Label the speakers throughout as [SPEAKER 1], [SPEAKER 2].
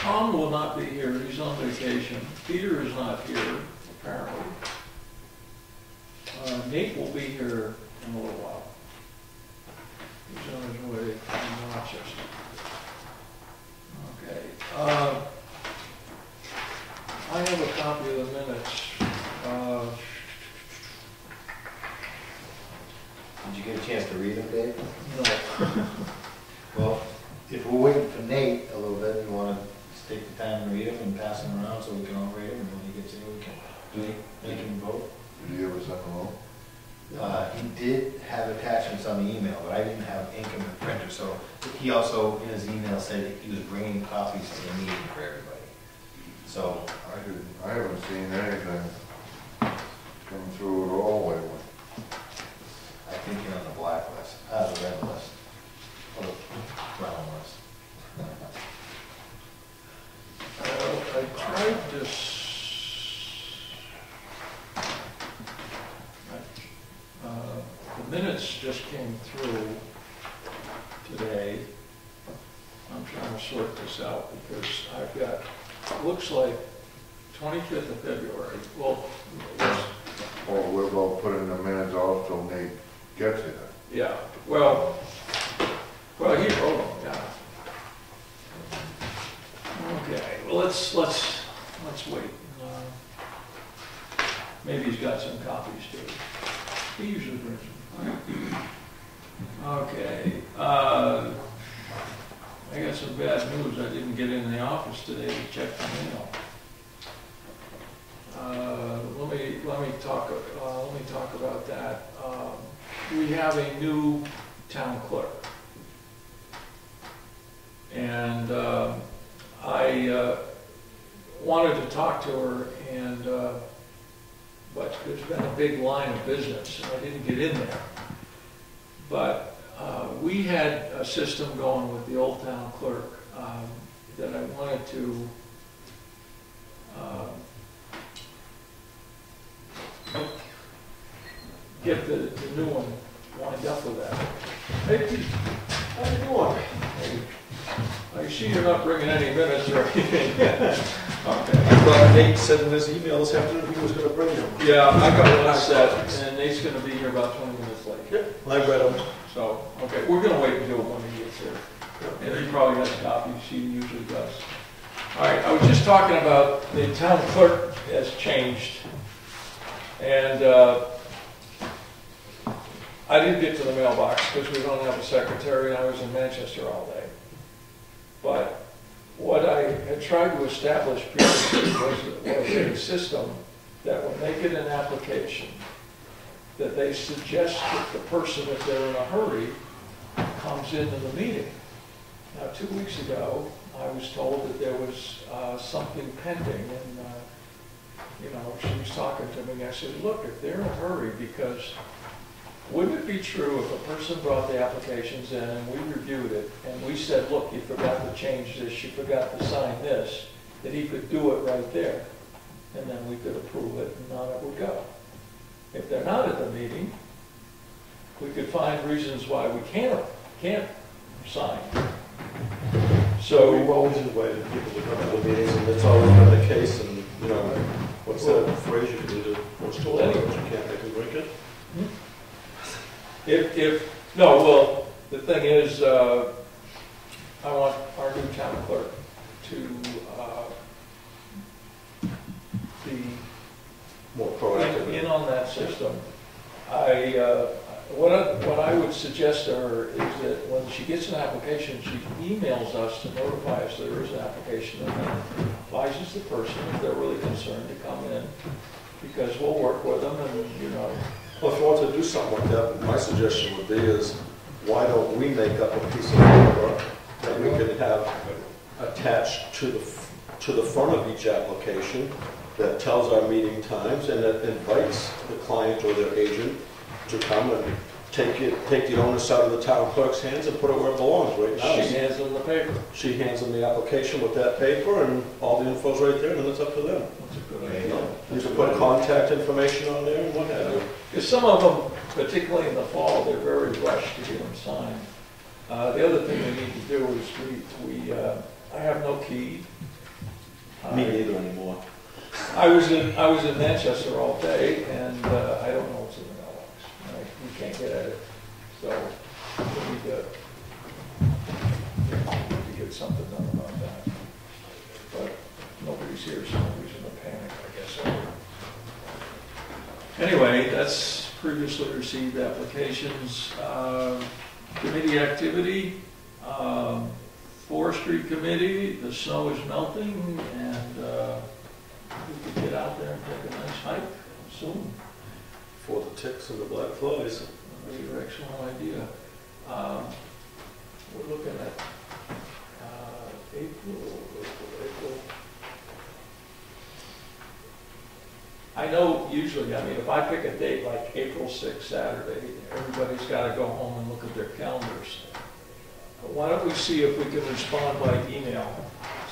[SPEAKER 1] Tom will not be here, he's on vacation. Peter is not here, apparently. Nate will be here in a little while. He's on his way from Rochester. Okay. I have a copy of the minutes.
[SPEAKER 2] Did you get a chance to read them, Dave?
[SPEAKER 1] No.
[SPEAKER 2] Well, if we're waiting for Nate a little bit, you want to take the time to read them and pass them around so we can all read them, and when he gets in, we can vote.
[SPEAKER 3] Did you ever send them home?
[SPEAKER 2] He did have attachments on the email, but I didn't have ink in the printer, so he also, in his email, said that he was bringing copies to the meeting for everybody. So
[SPEAKER 3] I haven't seen anything come through at all lately.
[SPEAKER 2] I think you're on the black list, the red list, or the brown list.
[SPEAKER 1] I tried this. The minutes just came through today. I'm trying to sort this out because I've got, looks like 25th of February. Well,
[SPEAKER 3] Or we're about putting the minutes off till Nate gets here.
[SPEAKER 1] yeah. Well, he wrote them, yeah. Okay. Well, let's wait. Maybe he's got some copies too. He usually brings them. Okay. I got some bad news. I didn't get in the office today to check the mail. Let me talk about that. We have a new town clerk, and I wanted to talk to her, and but there's been a big line of business, and I didn't get in there. But we had a system going with the old town clerk that I wanted to get the new one lined up with that. Hey, Pete, how you doing? Hey. I see you're not bringing any minutes or anything. Okay.
[SPEAKER 4] I thought Nate said in his email this afternoon he was going to bring them.
[SPEAKER 1] Yeah, I got one set, and Nate's going to be here about 20 minutes late.
[SPEAKER 4] Yep, I read them.
[SPEAKER 1] So, okay, we're going to wait until when he gets here. And he probably has copies, he usually does. All right, I was just talking about the town clerk has changed. And I didn't get to the mailbox because we don't have a secretary, and I was in Manchester all day. But what I had tried to establish previously was a system that when they get an application, that they suggest that the person, if they're in a hurry, comes into the meeting. Now, 2 weeks ago, I was told that there was something pending, and you know, she was talking to me. I said, look, if they're in a hurry, because wouldn't it be true if a person brought the applications in and we reviewed it and we said, look, you forgot to change this, you forgot to sign this, that he could do it right there, and then we could approve it and on it would go. If they're not at the meeting, we could find reasons why we can't sign. So
[SPEAKER 4] we've always invited people to come to the meetings, and that's always been the case. And you know, what's that phrase you can do to force to let it, but you can't make them drink it?
[SPEAKER 1] Well, the thing is, I want our new town clerk to be
[SPEAKER 4] More proactive.
[SPEAKER 1] in on that system. What I would suggest to her is that when she gets an application, she emails us to notify us there is an application, and then advises the person if they're really concerned to come in, because we'll work with them, and you know.
[SPEAKER 4] Well, if you want to do something like that, my suggestion would be is, why don't we make up a piece of paper that we can have attached to the front of each application that tells our meeting times and that invites the client or their agent to come and take the onus out of the town clerk's hands and put it where it belongs right now.
[SPEAKER 1] She hands them the paper.
[SPEAKER 4] She hands them the application with that paper, and all the info's right there, and then it's up to them.
[SPEAKER 1] That's a good idea.
[SPEAKER 4] You can put contact information on there and what have you.
[SPEAKER 1] Because some of them, particularly in the fall, they're very rushed to get them signed. The other thing we need to do is I have no key,
[SPEAKER 4] Me neither anymore.
[SPEAKER 1] I was in Manchester all day, and I don't know what's in the mailbox. We can't get at it, so we need to get something done about that. But nobody's here, so nobody's in a panic, I guess. Anyway, that's previously received applications. Committee activity, forestry committee, the snow is melting, and we could get out there and take a nice hike soon.
[SPEAKER 4] For the ticks and the black flies.
[SPEAKER 1] Another excellent idea. We're looking at April. I know usually, I mean, if I pick a date like April 6th, Saturday, everybody's got to go home and look at their calendars. But why don't we see if we can respond by email,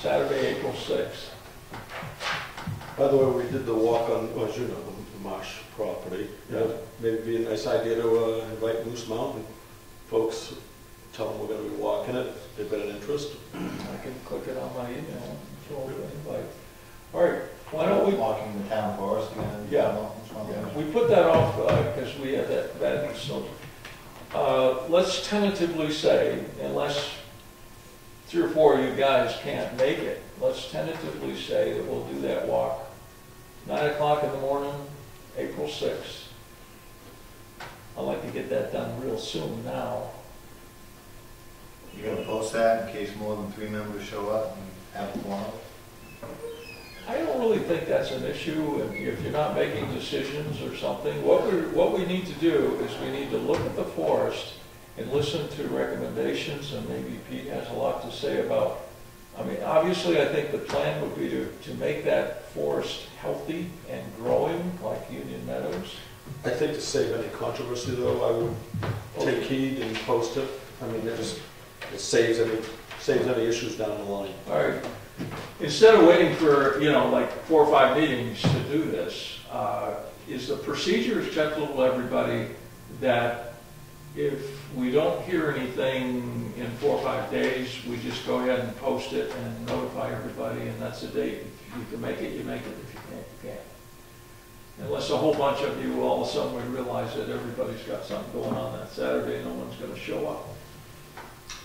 [SPEAKER 1] Saturday, April 6th.
[SPEAKER 4] By the way, we did the walk on, as you know, the marsh property.
[SPEAKER 1] Yeah.
[SPEAKER 4] Maybe it'd be a nice idea to invite Moose Mountain folks, tell them we're going to be walking it, if they've got an interest.
[SPEAKER 1] I can click it on my email, throw it an invite. All right, why don't we?
[SPEAKER 2] Walking the town forest again?
[SPEAKER 1] Yeah. We put that off because we had that so let's tentatively say, unless 3 or 4 of you guys can't make it, let's tentatively say that we'll do that walk 9 o'clock in the morning, April 6th. I'd like to get that done real soon now.
[SPEAKER 2] You're gonna post that in case more than 3 members show up and have a forum?
[SPEAKER 1] I don't really think that's an issue if you're not making decisions or something. What we need to do is we need to look at the forest and listen to recommendations, and maybe Pete has a lot to say about, I mean, obviously I think the plan would be to make that forest healthy and growing like Union Meadows.
[SPEAKER 4] I think to save any controversy though, I would take heed and post it. I mean, it saves any issues down the line.
[SPEAKER 1] All right. Instead of waiting for, like 4 or 5 meetings to do this, is the procedure acceptable to everybody that if we don't hear anything in 4 or 5 days, we just go ahead and post it and notify everybody, and that's the date. If you can make it, you make it. If you can't, you can't. Unless a whole bunch of you all of a sudden would realize that everybody's got something going on that Saturday, no one's going to show up.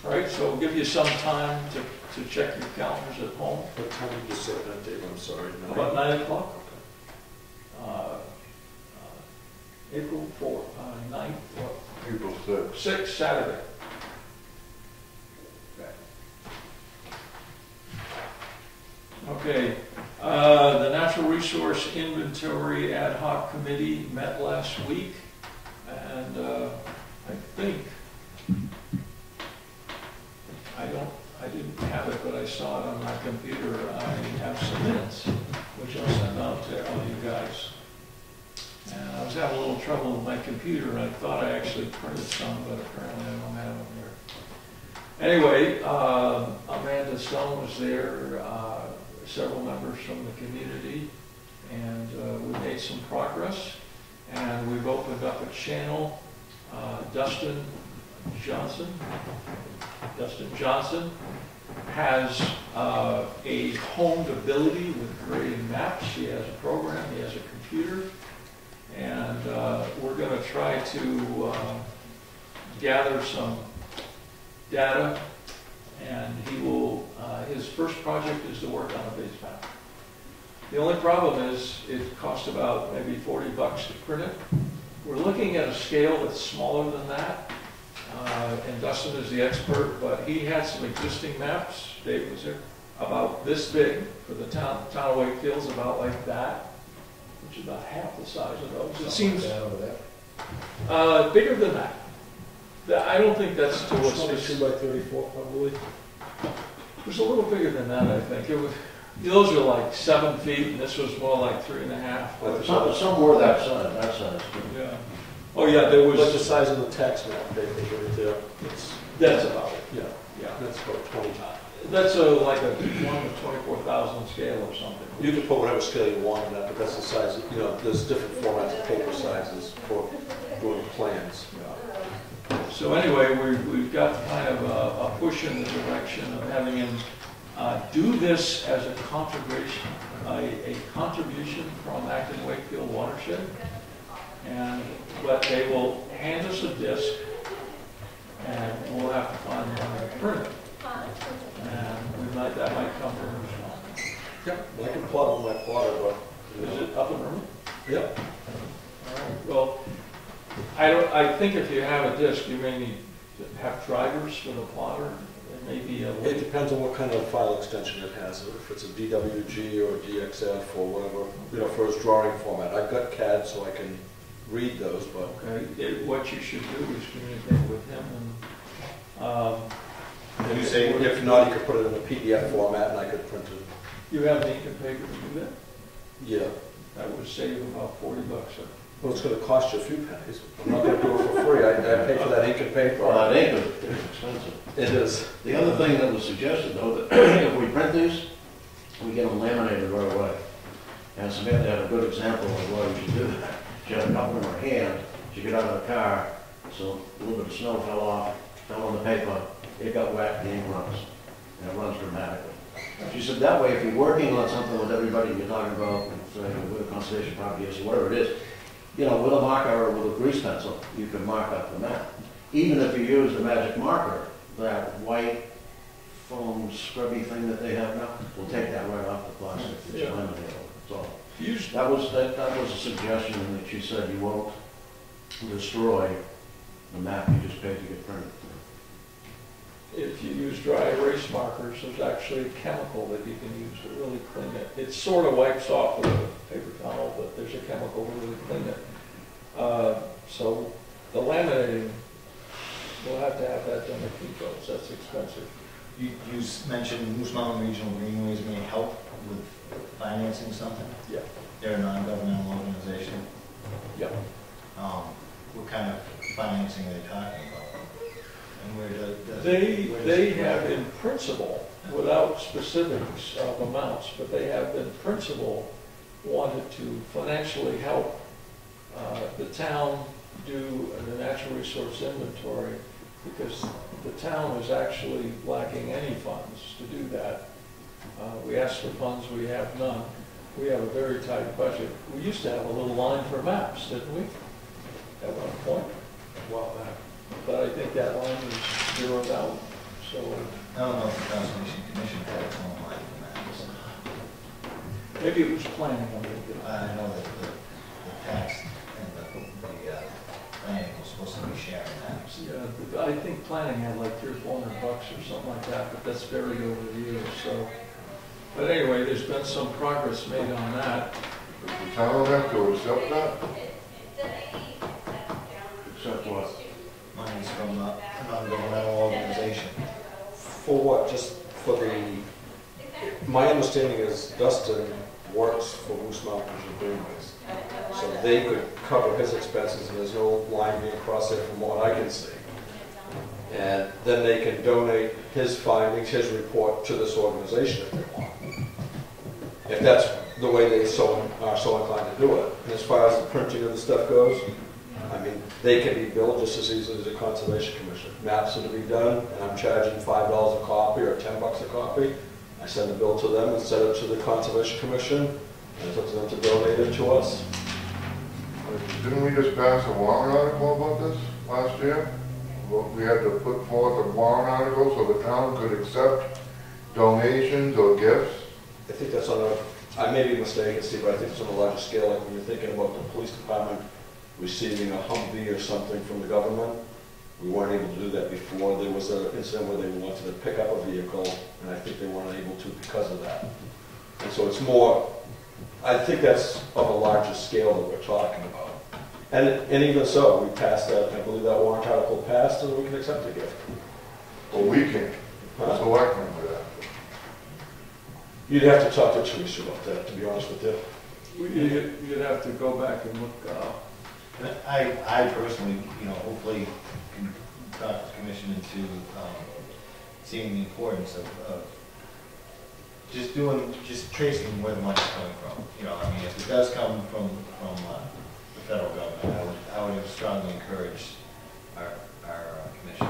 [SPEAKER 1] All right, so we'll give you some time to check your calendars at home.
[SPEAKER 4] What time did you say that, Dave? I'm sorry.
[SPEAKER 1] About 9 o'clock. April 4th, 9th,
[SPEAKER 3] April 6th.
[SPEAKER 1] 6th, Saturday. Okay, the Natural Resource Inventory Ad Hoc Committee met last week, and I think, I didn't have it, but I saw it on my computer. I have some minutes, which I'll send out to all you guys. And I was having a little trouble with my computer, and I thought I actually printed some, but apparently I don't have them here. Anyway, Amanda Stone was there, several members from the community, and we made some progress. And we've opened up a channel. Dustin Johnson has a honed ability with creating maps. He has a program, he has a computer, and we're going to try to gather some data, and he will, his first project is to work on a base map. The only problem is it costs about maybe $40 to print it. We're looking at a scale that's smaller than that. And Dustin is the expert, but he had some existing maps, Dave was there, about this big for the town of Wakefield's about like that, which is about half the size of those. It seems bigger than that. I don't think that's too much.
[SPEAKER 4] 22 by 34 probably.
[SPEAKER 1] It was a little bigger than that, I think. It was, those are like 7 feet, and this was more like 3.5.
[SPEAKER 5] Some were that size.
[SPEAKER 1] Yeah. Oh yeah, there was.
[SPEAKER 4] What's the size of the tax map they put right there?
[SPEAKER 1] That's about it.
[SPEAKER 4] Yeah,
[SPEAKER 1] Yeah.
[SPEAKER 4] that's about 20.
[SPEAKER 1] That's like a 1 to 24,000 scale or something.
[SPEAKER 4] You can put whatever scale you want on that, but that's the size, there's different formats of paper sizes for doing plans.
[SPEAKER 1] So anyway, we've got kind of a push in the direction of having him Do this as a contribution from Acton Wakefield Watershed, and they will hand us a disc, and we'll have to find one to print it. And that might come from Richmond.
[SPEAKER 4] Yep, I can plot with my plotter, but.
[SPEAKER 1] Is it up and running?
[SPEAKER 4] Yep.
[SPEAKER 1] All right. Well, I think if you have a disc, you may need to have drivers for the plotter. There may be a.
[SPEAKER 4] It depends on what kind of file extension it has, if it's a DWG or a DXF or whatever, for its drawing format. I've got CAD so I can read those, but.
[SPEAKER 1] Okay, what you should do is communicate with him and.
[SPEAKER 2] You say,
[SPEAKER 4] if not, you could put it in a PDF format and I could print it.
[SPEAKER 1] You have ink and paper to do that?
[SPEAKER 4] Yeah.
[SPEAKER 1] That would save about $40.
[SPEAKER 4] Well, it's going to cost you a few pennies. I'm not going to do it for free. I pay for that ink and paper.
[SPEAKER 5] Well, that ink is expensive.
[SPEAKER 4] It is.
[SPEAKER 5] The other thing that was suggested, though, that if we print these, we get them laminated right away. And Samantha had a good example of why we should do that. She had a couple in her hand. She got out of the car, so a little bit of snow fell off, fell on the paper. It got wet, the ink runs, and it runs dramatically. She said that way, if you're working on something with everybody you're talking about, say with a conservation property or whatever it is, with a marker or with a grease pencil, you can mark up the map. Even if you use the magic marker, that white foam scrubby thing that they have now, will take that right off the plastic. It's laminated. So that was a suggestion that she said you won't destroy the map you just paid to get printed.
[SPEAKER 1] If you use dry erase markers, there's actually a chemical that you can use to really clean it. It sort of wipes off with a paper towel, but there's a chemical to really clean it. So the laminating, we'll have to have that done at Meadows. That's expensive.
[SPEAKER 2] You mentioned Moose Mountain Regional Greenways may help with financing something?
[SPEAKER 1] Yeah.
[SPEAKER 2] They're a non-governmental organization.
[SPEAKER 1] Yep.
[SPEAKER 2] What kind of financing are they talking about? And where does
[SPEAKER 1] they have in principle, without specifics of amounts, but they have in principle wanted to financially help the town do the natural resource inventory, because the town is actually lacking any funds to do that. We asked for funds, we have none. We have a very tight budget. We used to have a little line for maps, didn't we? At one point.
[SPEAKER 4] Well, back.
[SPEAKER 1] But I think that line is zeroed out, so.
[SPEAKER 2] I don't know if the Conservation Commission had its own line for maps.
[SPEAKER 1] Maybe it was planning on it.
[SPEAKER 2] I know that the tax and the planning was supposed to be sharing maps.
[SPEAKER 1] Yeah, I think planning had like $300 or $400 or something like that, but that's varied over the years, so. But anyway, there's been some progress made on that.
[SPEAKER 3] Does the town have to accept that?
[SPEAKER 5] Except what?
[SPEAKER 2] Money's from a non-governmental organization.
[SPEAKER 4] For what? Just for the. My understanding is Dustin works for Moose Mountain Greenways, so they could cover his expenses, and there's no line being crossed there from what I can see. And then they can donate his findings, his report to this organization if they want. If that's the way they are so inclined to do it. And as far as the printing of the stuff goes, I mean, they can be billed just as easily as a Conservation Commission. Maps are to be done, and I'm charging $5 a copy or $10 a copy. I send a bill to them and send it to the Conservation Commission, and it's up to them to donate it to us.
[SPEAKER 3] Didn't we just pass a warrant article about this last year? Well, we had to put forth a warrant article so the town could accept donations or gifts.
[SPEAKER 4] I think that's on a, I may be mistaken, Steve, but I think it's on a larger scale, like when you're thinking about the police department receiving a Humvee or something from the government. We weren't able to do that before. There was an incident where they wanted to pick up a vehicle, and I think they weren't able to because of that. And so it's more, I think that's of a larger scale that we're talking about. And even so, we passed that, I believe that warrant article passed, and we can accept the gift.
[SPEAKER 3] Well, we can't. The selectmen do that.
[SPEAKER 4] You'd have to talk to Teresa about that, to be honest with you.
[SPEAKER 1] You'd have to go back and look.
[SPEAKER 2] I personally, hopefully can talk the commission into seeing the importance of just tracing where the money's coming from. I mean, if it does come from the federal government, I would strongly encourage our commission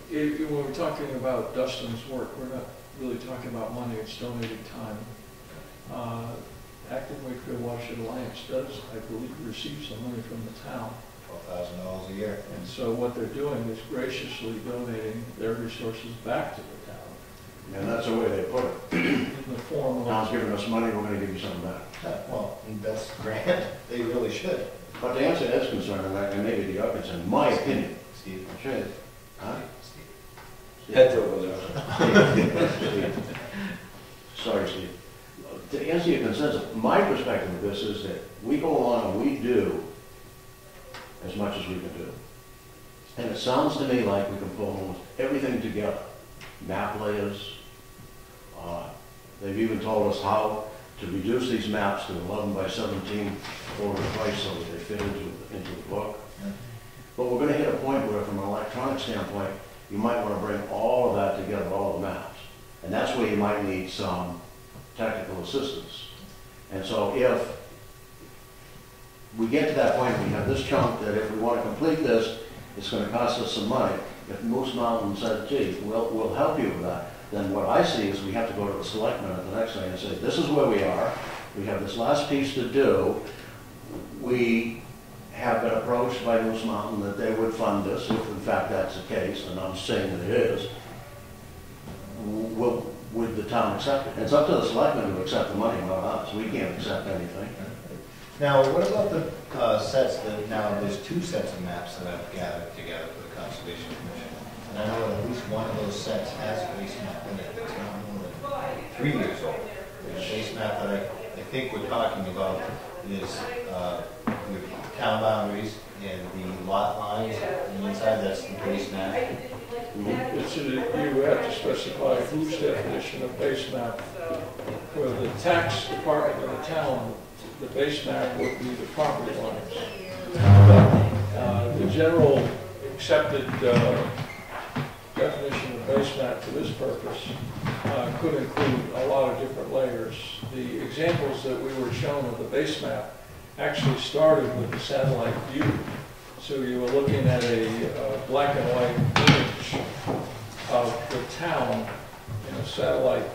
[SPEAKER 2] to.
[SPEAKER 1] When we're talking about Dustin's work, we're really talking about money, it's donating time. Active Wakefield Watershed Alliance does, I believe, receive some money from the town.
[SPEAKER 2] $12,000 a year.
[SPEAKER 1] And so what they're doing is graciously donating their resources back to the town
[SPEAKER 5] And that's the way they put it.
[SPEAKER 1] in the form
[SPEAKER 5] Town's
[SPEAKER 1] of,
[SPEAKER 5] giving us money, we're gonna give you something back.
[SPEAKER 2] Well, that's grand. They really should.
[SPEAKER 5] But to answer Ed's concern, and maybe the other concern, my opinion,
[SPEAKER 2] Steve.
[SPEAKER 5] should, huh?
[SPEAKER 4] Heads over there.
[SPEAKER 5] Steve. Sorry, Steve. To answer your concerns, my perspective of this is that we go along and we do as much as we can do. And it sounds to me like we can pull almost everything together. Map layers. They've even told us how to reduce these maps to 11 by 17 forward twice so that they fit into the book.
[SPEAKER 2] Yeah.
[SPEAKER 5] But we're going to hit a point where, from an electronic standpoint, you might want to bring all of that together, all the maps. And that's where you might need some technical assistance. And so if we get to that point, we have this chunk that if we want to complete this, it's going to cost us some money. If Moose Mountain said, gee, we'll help you with that, then what I see is we have to go to the selectmen at the next thing and say, this is where we are. We have this last piece to do. We have been approached by Moose Mountain that they would fund this, if in fact that's the case, and I'm saying that it is. Would the town accept it? And it's up to the selectmen to accept the money, not us. We can't accept anything.
[SPEAKER 2] Now, what about the sets that, now there's 2 sets of maps that I've gathered together for the Conservation Commission. And I know that at least one of those sets has a base map in it that's not more than 3 years old. The base map that I think we're talking about is the town boundaries and the lot lines on the inside, that's the base map.
[SPEAKER 1] you have to specify whose definition of base map. For the tax department of the town, the base map would be the property lines. The general accepted definition of base map for this purpose could include a lot of different layers. The examples that we were shown of the base map actually started with the satellite view. So you were looking at a black and white image of the town in a satellite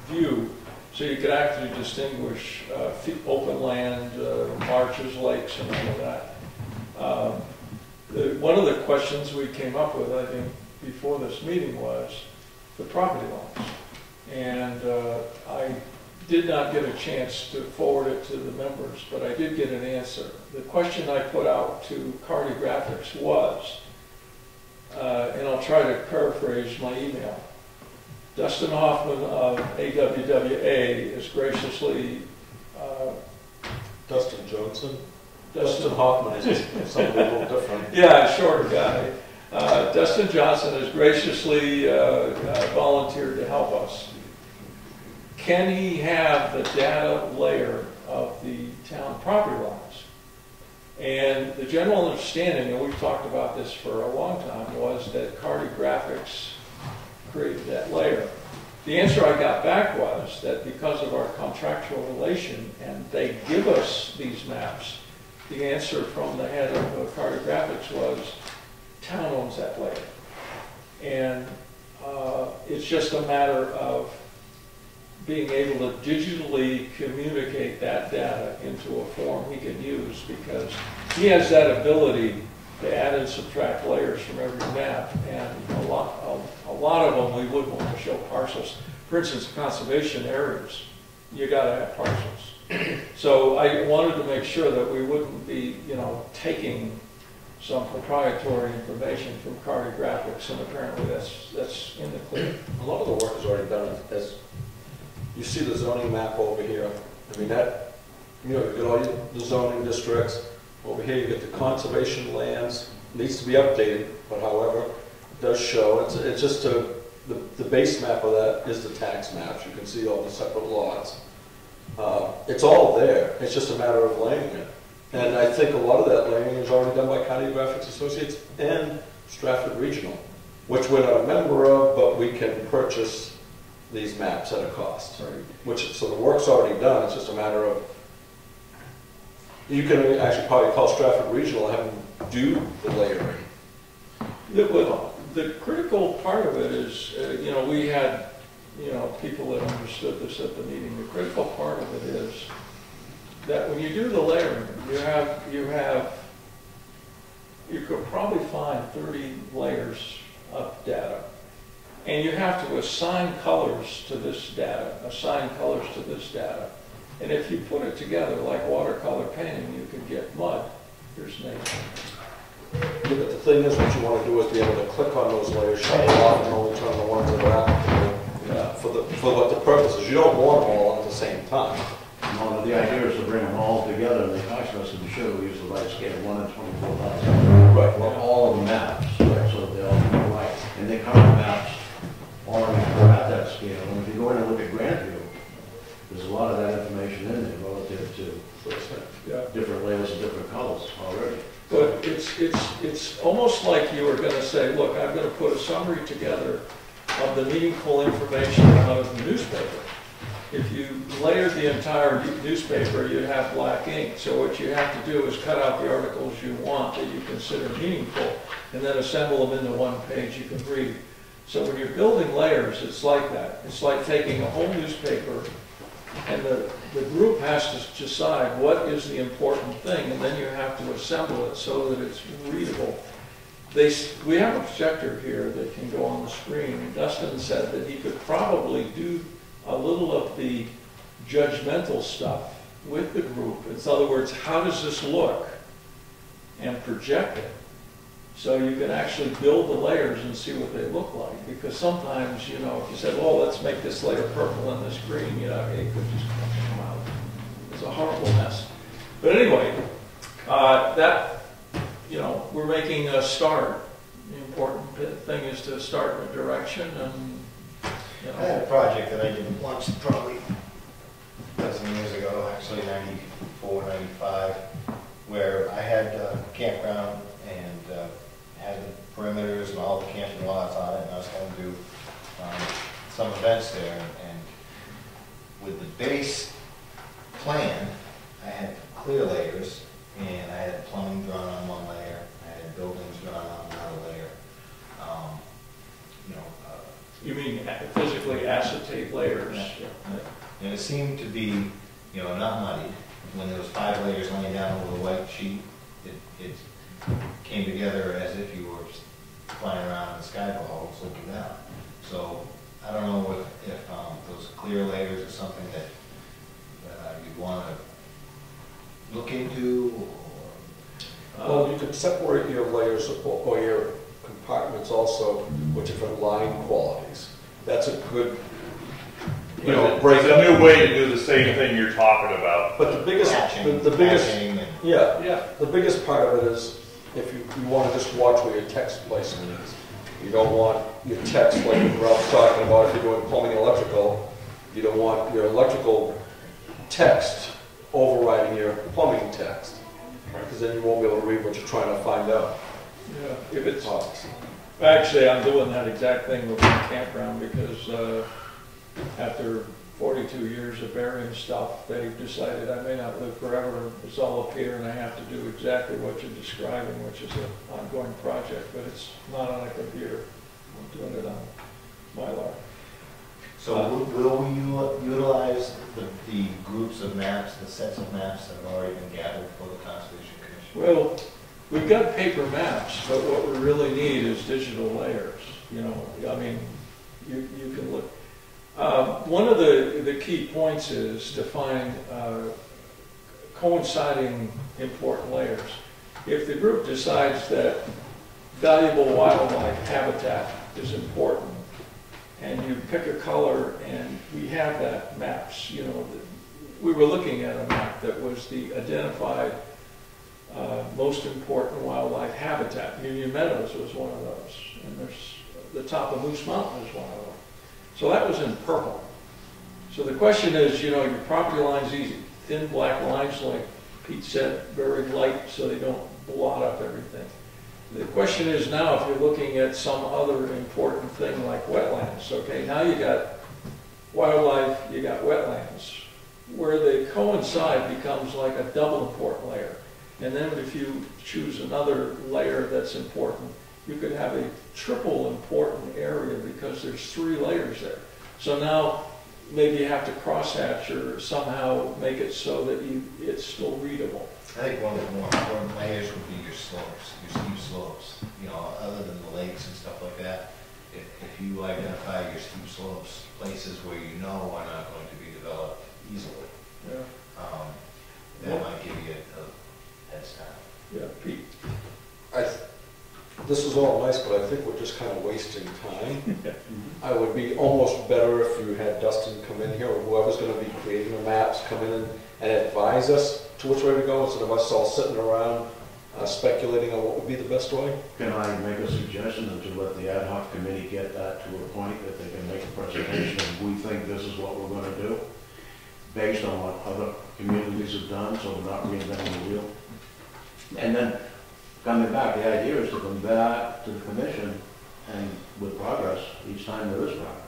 [SPEAKER 1] view. So you could actually distinguish open land, marshes, lakes, and all of that. One of the questions we came up with, I think, before this meeting was the property lines. And I did not get a chance to forward it to the members, but I did get an answer. The question I put out to Cartographics was, and I'll try to paraphrase my email, Dustin Hoffman of AWWA is graciously...
[SPEAKER 4] Dustin Johnson? Dustin Hoffman is something a little different.
[SPEAKER 1] Yeah, shorter guy. Dustin Johnson has graciously volunteered to help us. Can he have the data layer of the town property lines? And the general understanding, and we've talked about this for a long time, was that Cartographics created that layer. The answer I got back was that because of our contractual relation and they give us these maps, the answer from the head of Cartographics was, town owns that layer. And it's just a matter of being able to digitally communicate that data into a form he can use, because he has that ability to add and subtract layers from every map, and a lot of them we would want to show parcels. For instance, conservation areas, you got to have parcels. So I wanted to make sure that we wouldn't be, taking some proprietary information from Cartographics, and apparently that's in the clear.
[SPEAKER 4] A lot of the work is already done. As you see the zoning map over here, I mean that, you get all the zoning districts. Over here you get the conservation lands, needs to be updated, but however, it does show, it's just the base map of that is the tax maps. You can see all the separate lots. It's all there, it's just a matter of laying it. And I think a lot of that laying is already done by Cartographics Associates and Stratford Regional, which we're not a member of, but we can purchase these maps at a cost. Right. So the work's already done, it's just a matter of, you can actually probably call Stratford Regional and have them do the layering.
[SPEAKER 1] The critical part of it is, we had you know, people that understood this at the meeting, the critical part of it is that when you do the layering, you could probably find 30 layers of data. And you have to assign colors to this data, And if you put it together like watercolor painting, you could get mud. Here's nature.
[SPEAKER 4] But the thing is, what you want to do is be able to click on those layers, shut them off, and only turn the ones that are applicable for what the purpose is. You don't want them all at the same time.
[SPEAKER 5] No, the idea is to bring them all together, and they cost us to be sure we use the right scale, 1 in 24,000.
[SPEAKER 4] Right.
[SPEAKER 5] For all of the maps, right, so that they all come right. And they come with maps already at that scale. And if you go in and look at Grantview, there's a lot of that information in there relative to different layers and different colors already.
[SPEAKER 1] But it's almost like you were going to say, look, I'm going to put a summary together of the meaningful information out of the newspaper. If you layered the entire newspaper, you'd have black ink. So what you have to do is cut out the articles you want that you consider meaningful, and then assemble them into one page you can read. So when you're building layers, it's like that. It's like taking a whole newspaper, and the group has to decide what is the important thing, and then you have to assemble it so that it's readable. We have a projector here that can go on the screen, and Dustin said that he could probably do a little of the judgmental stuff with the group. In other words, how does this look? And project it. So you can actually build the layers and see what they look like. Because sometimes, you know, if you said, well, let's make this layer purple and this green, you know, it could just come out. It's a horrible mess. But anyway, you know, we're making a start. The important thing is to start in a direction, and you know.
[SPEAKER 2] I had a project that I did once, probably a dozen years ago, actually 94, 95, where I had a campground and had the perimeters and all the camping lots on it, and I was going to do some events there. And with the base plan, I had clear layers, and I had plumbing drawn on one layer, I had buildings drawn on another layer.
[SPEAKER 1] You mean physically acetate layers?
[SPEAKER 2] Yeah. And it seemed to be, you know, not muddied. When there was 5 layers laying down over the white sheet, it came together as if you were just flying around in the sky balls looking down. So I don't know if those clear layers are something that you'd want to look into.
[SPEAKER 4] Well, you can separate your layers or your compartments also with different line qualities. That's a good, you know, break.
[SPEAKER 6] It's a new way to do the same thing you're talking about.
[SPEAKER 4] But the biggest, the biggest part of it is if you want to just watch where your text placement is. You don't want your text, like Ralph's talking about, if you're doing plumbing and electrical, you don't want your electrical text overriding your plumbing text, because then you won't be able to read what you're trying to find out.
[SPEAKER 1] Yeah, if it's actually, I'm doing that exact thing with my campground because after 42 years of burying stuff, they've decided I may not live forever. It's all up here, and I have to do exactly what you're describing, which is an ongoing project, but it's not on a computer. I'm doing it on Mylar.
[SPEAKER 2] So will we utilize the groups of maps, the sets of maps that have already been gathered for the Conservation Commission?
[SPEAKER 1] Well, we've got paper maps, but what we really need is digital layers. You know, I mean, you can look. One of the key points is to find coinciding important layers. If the group decides that valuable wildlife habitat is important, and you pick a color, and we have that maps, you know, we were looking at a map that was the identified most important wildlife habitat. Union Meadows was one of those, and there's the top of Moose Mountain is one of them. So that was in purple. So the question is, you know, your property line's easy. Thin black lines, like Pete said, very light so they don't blot up everything. The question is now if you're looking at some other important thing like wetlands, okay, now you got wildlife, you got wetlands. Where they coincide becomes like a double important layer. And then if you choose another layer that's important, you could have a triple important area because there's 3 layers there. So now, maybe you have to crosshatch or somehow make it so that it's still readable.
[SPEAKER 2] I think one of the more important layers would be your slopes, your steep slopes, you know, other than the lakes and stuff like that. If you identify your steep slopes, places where you know are not going to be developed easily,
[SPEAKER 1] Yeah.
[SPEAKER 2] that might give you a head start.
[SPEAKER 1] Yeah, Pete.
[SPEAKER 4] This is all nice, but I think we're just kind of wasting time. I would be almost better if you had Dustin come in here, or whoever's gonna be creating the maps, come in and advise us to which way to go, instead of us all sitting around speculating on what would be the best way.
[SPEAKER 5] Can I make a suggestion and to let the ad hoc committee get that to a point that they can make a presentation and we think this is what we're gonna do, based on what other communities have done, so we're not reinventing the wheel? And then, coming back, the idea is to come back to the commission and with progress, each time there is progress.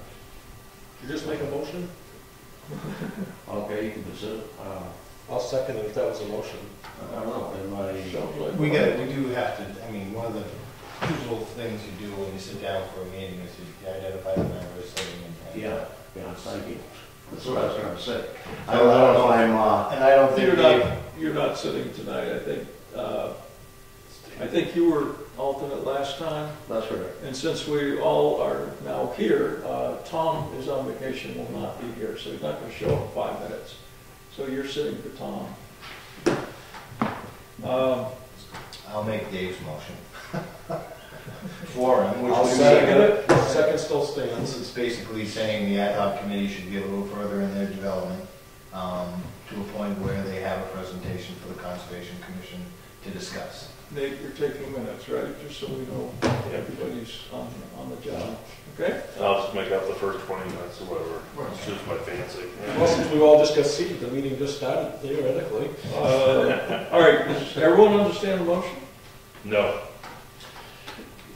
[SPEAKER 4] You just make a motion?
[SPEAKER 5] Okay, you can consider,
[SPEAKER 4] I'll second it if that was a motion.
[SPEAKER 5] I don't know, anybody,
[SPEAKER 2] We do have to, I mean, one of the usual things you do when you sit down for a meeting is you identify the members sitting in.
[SPEAKER 5] yeah, thank you. That's what I was trying to say. I don't know if I'm,
[SPEAKER 2] And I don't think
[SPEAKER 1] You're not sitting tonight, I think you were alternate last time,
[SPEAKER 5] that's right.
[SPEAKER 1] and since we all are now here, Tom is on vacation, will not be here, so he's not gonna show up in 5 minutes. So you're sitting for Tom.
[SPEAKER 2] I'll make Dave's motion. For him, which
[SPEAKER 4] I'll
[SPEAKER 2] would
[SPEAKER 4] second
[SPEAKER 2] be,
[SPEAKER 4] it. Second still stands.
[SPEAKER 2] it's basically saying the ad hoc committee should get a little further in their development, to a point where they have a presentation for the Conservation Commission to discuss.
[SPEAKER 1] Nate, you're taking minutes, right? Just so we know everybody's on the job, okay?
[SPEAKER 6] I'll just make up the first 20 minutes or whatever. It's just my fancy.
[SPEAKER 4] Well, since we all just got seated, the meeting just started theoretically.
[SPEAKER 1] All right, does everyone understand the motion?
[SPEAKER 6] No.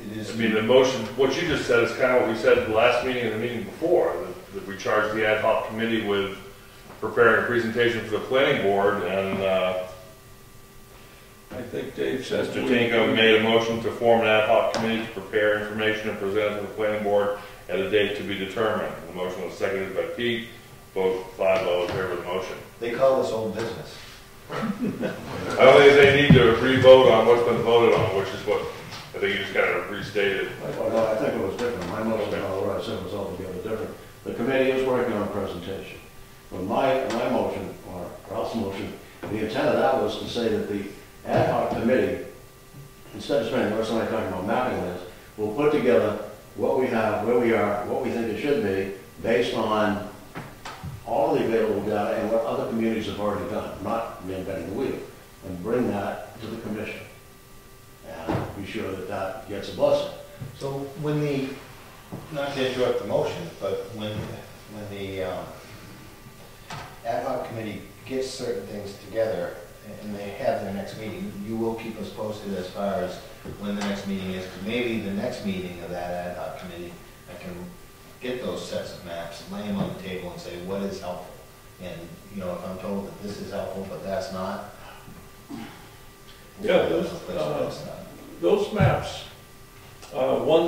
[SPEAKER 2] It is.
[SPEAKER 6] I mean, the motion, what you just said is kind of what we said at the last meeting and the meeting before, that we charged the ad hoc committee with preparing a presentation for the planning board, and
[SPEAKER 1] I think Dave says.
[SPEAKER 6] Mr. Tinko made a motion to form an ad hoc committee to prepare information and present it to the planning board at a date to be determined. The motion was seconded by Pete, both 5-0 in favor of the motion.
[SPEAKER 2] They call this old business.
[SPEAKER 6] I don't think they need to re-vote on what's been voted on, which is what I think you just kind of restated.
[SPEAKER 5] Well, I think it was different. My motion, what I said was altogether different. The committee is working on a presentation. But my motion, or Ralph's motion, the intent of that was to say that the ad hoc committee, instead of spending the rest of the night talking about mapping this, will put together what we have, where we are, what we think it should be, based on all the available data and what other communities have already done, not reinventing the wheel, and bring that to the commission. And be sure that that gets a blessing.
[SPEAKER 2] So when the, not to interrupt the motion, but when the ad hoc committee gets certain things together and they have their next meeting, you will keep us posted as far as when the next meeting is, because maybe the next meeting of that ad hoc committee, I can get those sets of maps, lay them on the table and say, what is helpful? And, you know, if I'm told that this is helpful, but that's not.
[SPEAKER 1] Yeah, those maps, one,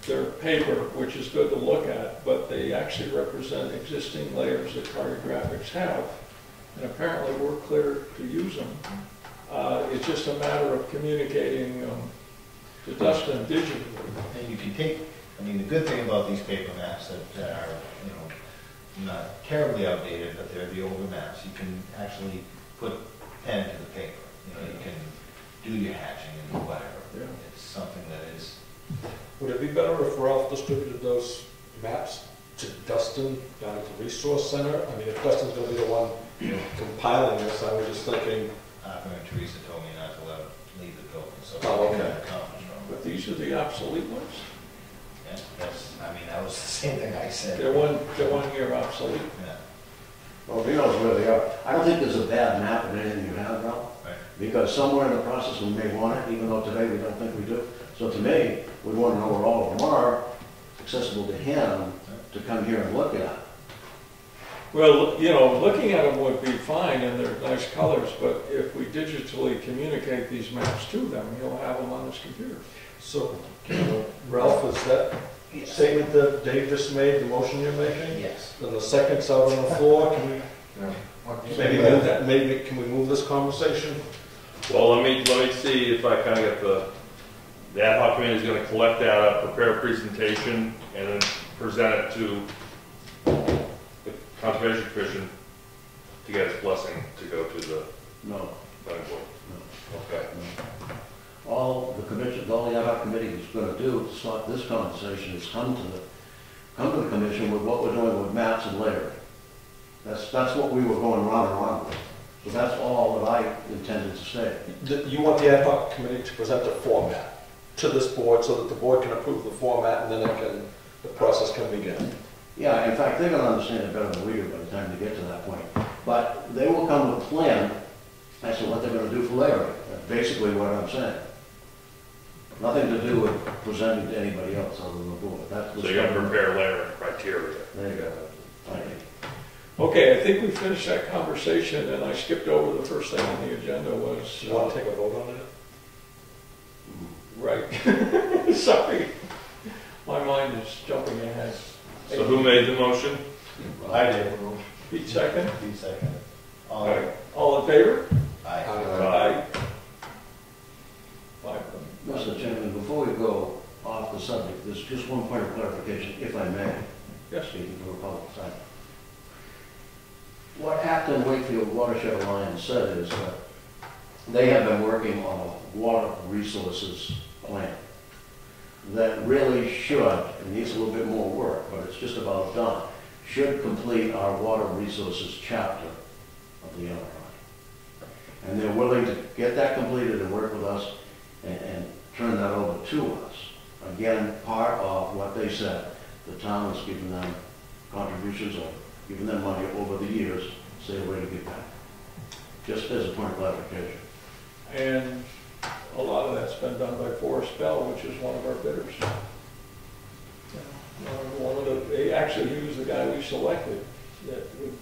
[SPEAKER 1] they're paper, which is good to look at, but they actually represent existing layers that cartographics have. And apparently we're clear to use them. It's just a matter of communicating to Dustin digitally.
[SPEAKER 2] And you can take, I mean, the good thing about these paper maps that are, you know, not terribly outdated, but they're the older maps. You can actually put pen to the paper. You know, you can do your hatching and whatever.
[SPEAKER 1] Yeah.
[SPEAKER 2] It's something that is.
[SPEAKER 4] Would it be better if Ralph distributed those maps to Dustin down at the resource center? I mean, if Dustin's going to be the one compiling this, I was just thinking.
[SPEAKER 2] Arthur and Teresa told me not to let him leave the building, so.
[SPEAKER 4] Oh, okay.
[SPEAKER 2] in the conference room.
[SPEAKER 1] But these are the obsolete ones.
[SPEAKER 2] Yeah, that's, I mean, that was the same thing I said.
[SPEAKER 1] They're 1 year obsolete.
[SPEAKER 2] Yeah.
[SPEAKER 5] Well, he knows where they are. I don't think there's a bad map in anything you have, Ralph.
[SPEAKER 2] Right.
[SPEAKER 5] Because somewhere in the process we may want it, even though today we don't think we do. So to me, we want to know where all of them are, accessible to him, to come here and look at.
[SPEAKER 1] Well, you know, looking at them would be fine and they're nice colors, but if we digitally communicate these maps to them, he'll have them on his computer.
[SPEAKER 4] So, Ralph, statement that Dave just made, the motion you're making?
[SPEAKER 2] Yes.
[SPEAKER 4] Then the second's out on the floor, can we
[SPEAKER 3] Yeah.
[SPEAKER 4] maybe move that, maybe, can we move this conversation?
[SPEAKER 6] Well, let me see if I kind of get the ad hoc committee is going to collect data, prepare a presentation, and then present it to the Conservation Commission to get its blessing to go to the
[SPEAKER 5] No,
[SPEAKER 6] planning board.
[SPEAKER 4] Okay.
[SPEAKER 5] all the commission, all the ad hoc committee is gonna do to start this conversation is come to the commission with what we're doing with maps and layering. That's what we were going round and round with. So that's all that I intended to say.
[SPEAKER 4] You want the ad hoc committee to present a format to this board so that the board can approve the format and then the process can begin.
[SPEAKER 5] Yeah, in fact, they're gonna understand it better than we do by the time they get to that point. But they will come with a plan as to what they're gonna do for layering. That's basically what I'm saying. Nothing to do with presenting to anybody else other than the board. That's
[SPEAKER 6] So you're going to prepare layering criteria.
[SPEAKER 5] There you go. Thank you.
[SPEAKER 1] Okay, I think we finished that conversation, and I skipped over the first thing on the agenda was...
[SPEAKER 4] Do you want to take a vote on it?
[SPEAKER 1] Right. Sorry. My mind is jumping ahead.
[SPEAKER 6] So who made the motion?
[SPEAKER 4] I did.
[SPEAKER 1] Pete second?
[SPEAKER 2] Pete second.
[SPEAKER 1] All right. All in favor?
[SPEAKER 2] Aye.
[SPEAKER 1] Aye. Five.
[SPEAKER 5] Mr. Chairman, before we go off the subject, there's just one point of clarification, if I may.
[SPEAKER 1] Yes.
[SPEAKER 5] Speaking for the public side. What Acton Wakefield Watershed Alliance said is that they have been working on a water resources plan that really should, it needs a little bit more work, but it's just about done, should complete our water resources chapter of the NRI. And they're willing to get that completed and work with us and turn that over to us. Again, part of what they said, the town has given them contributions or given them money over the years, say a way to get back. Just as a point of clarification.
[SPEAKER 1] And a lot of that's been done by Forest Bell, which is one of our bidders. They actually used the guy we selected that would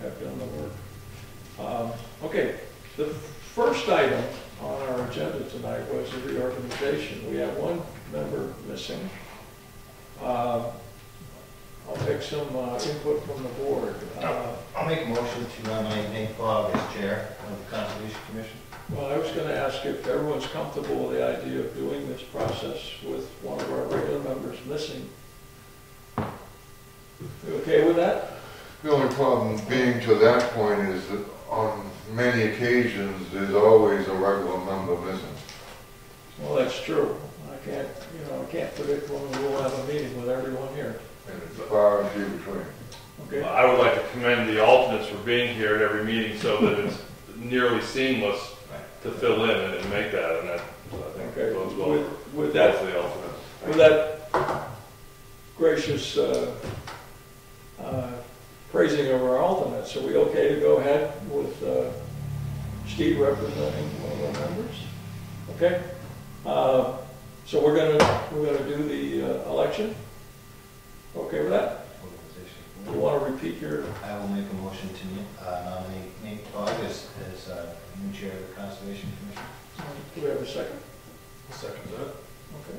[SPEAKER 1] have done the work. Okay, the first item on our agenda tonight was the reorganization. We have one member missing. I'll take some input from the board.
[SPEAKER 2] I'll make a motion to nominate Nate Fogg as chair of the Conservation Commission.
[SPEAKER 1] Well, I was going to ask if everyone's comfortable with the idea of doing this process with one of our regular members missing. You okay with that?
[SPEAKER 3] The only problem being to that point is that on many occasions, there's always a regular member missing.
[SPEAKER 1] Well, that's true. I can't predict when we will have a meeting with everyone here.
[SPEAKER 3] And it's far and few between.
[SPEAKER 1] Okay?
[SPEAKER 6] I would like to commend the alternates for being here at every meeting so that it's nearly seamless to fill in and make that, and that, I think,
[SPEAKER 1] Okay.
[SPEAKER 6] goes well
[SPEAKER 1] With
[SPEAKER 6] for
[SPEAKER 1] that,
[SPEAKER 6] the alternates.
[SPEAKER 1] with that gracious praising of our alternates, are we okay to go ahead with Steve representing one of our members? Okay? So we're gonna do the election? Okay with that?
[SPEAKER 2] Organization.
[SPEAKER 1] You want to repeat your?
[SPEAKER 2] I will make a motion to nominate Nate Fogg as new chair of the Conservation Commission.
[SPEAKER 1] Do we have a second?
[SPEAKER 4] Second that.
[SPEAKER 1] Okay.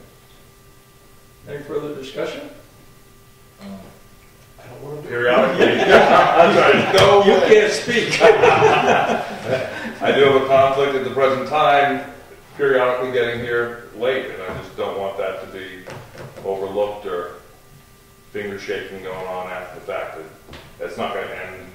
[SPEAKER 1] Any further discussion?
[SPEAKER 2] Um,
[SPEAKER 4] I don't want to do it.
[SPEAKER 6] Periodically, I'm sorry, no,
[SPEAKER 1] You can't speak.
[SPEAKER 6] I do have a conflict at the present time, periodically getting here late, and I just don't want that to be overlooked or finger shaking going on after the fact. It's not going to end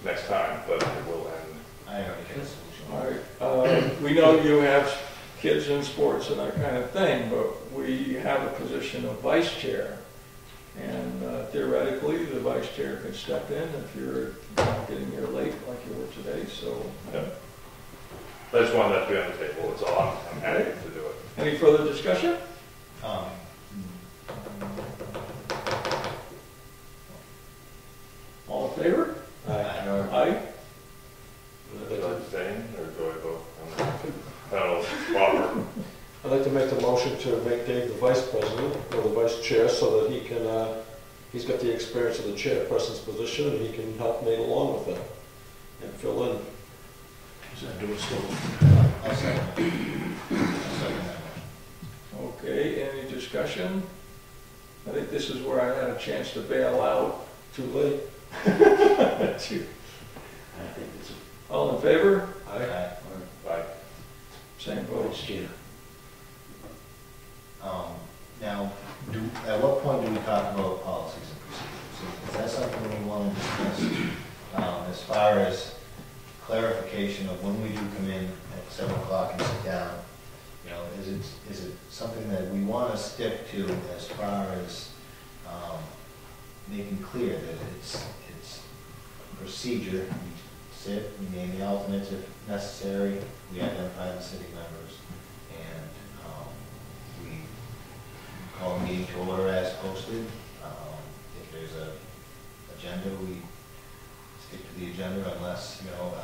[SPEAKER 6] next time, but it will end.
[SPEAKER 2] I already had a solution.
[SPEAKER 1] All right. We know you have kids in sports and that kind of thing, but we have a position of vice chair. And theoretically, the vice chair can step in if you're getting here late like you were today, so.
[SPEAKER 6] Yeah. I just wanted that to be on the table, that's all. I'm happy to do it.
[SPEAKER 1] Any further discussion? All in favor?
[SPEAKER 2] Aye.
[SPEAKER 1] Aye.
[SPEAKER 6] Should I abstain, or do I vote? I don't know, proper.
[SPEAKER 4] I'd like to make the motion to make Dave the vice president, or the vice chair, so that he can, he's got the experience of the chairperson's position, and he can help Nate along with it, and fill in.
[SPEAKER 5] Do it still.
[SPEAKER 2] I'll second it. I'll second that motion.
[SPEAKER 1] Okay, any discussion? I think this is where I had a chance to bail out too late.
[SPEAKER 5] I think it's
[SPEAKER 1] All in favor?
[SPEAKER 2] Okay.
[SPEAKER 6] Aye.
[SPEAKER 1] Same
[SPEAKER 5] a
[SPEAKER 1] vote.
[SPEAKER 5] voice chair.
[SPEAKER 2] Now, at what point do we talk about policies and procedures? Is that something we want to discuss as far as clarification of when we do come in at 7 o'clock and sit down? You know, is it something that we want to stick to as far as making clear that it's procedure? We sit, we name the alternates if necessary, we identify the sitting members, and we call a meeting to order as posted. If there's a agenda, we stick to the agenda unless, you know,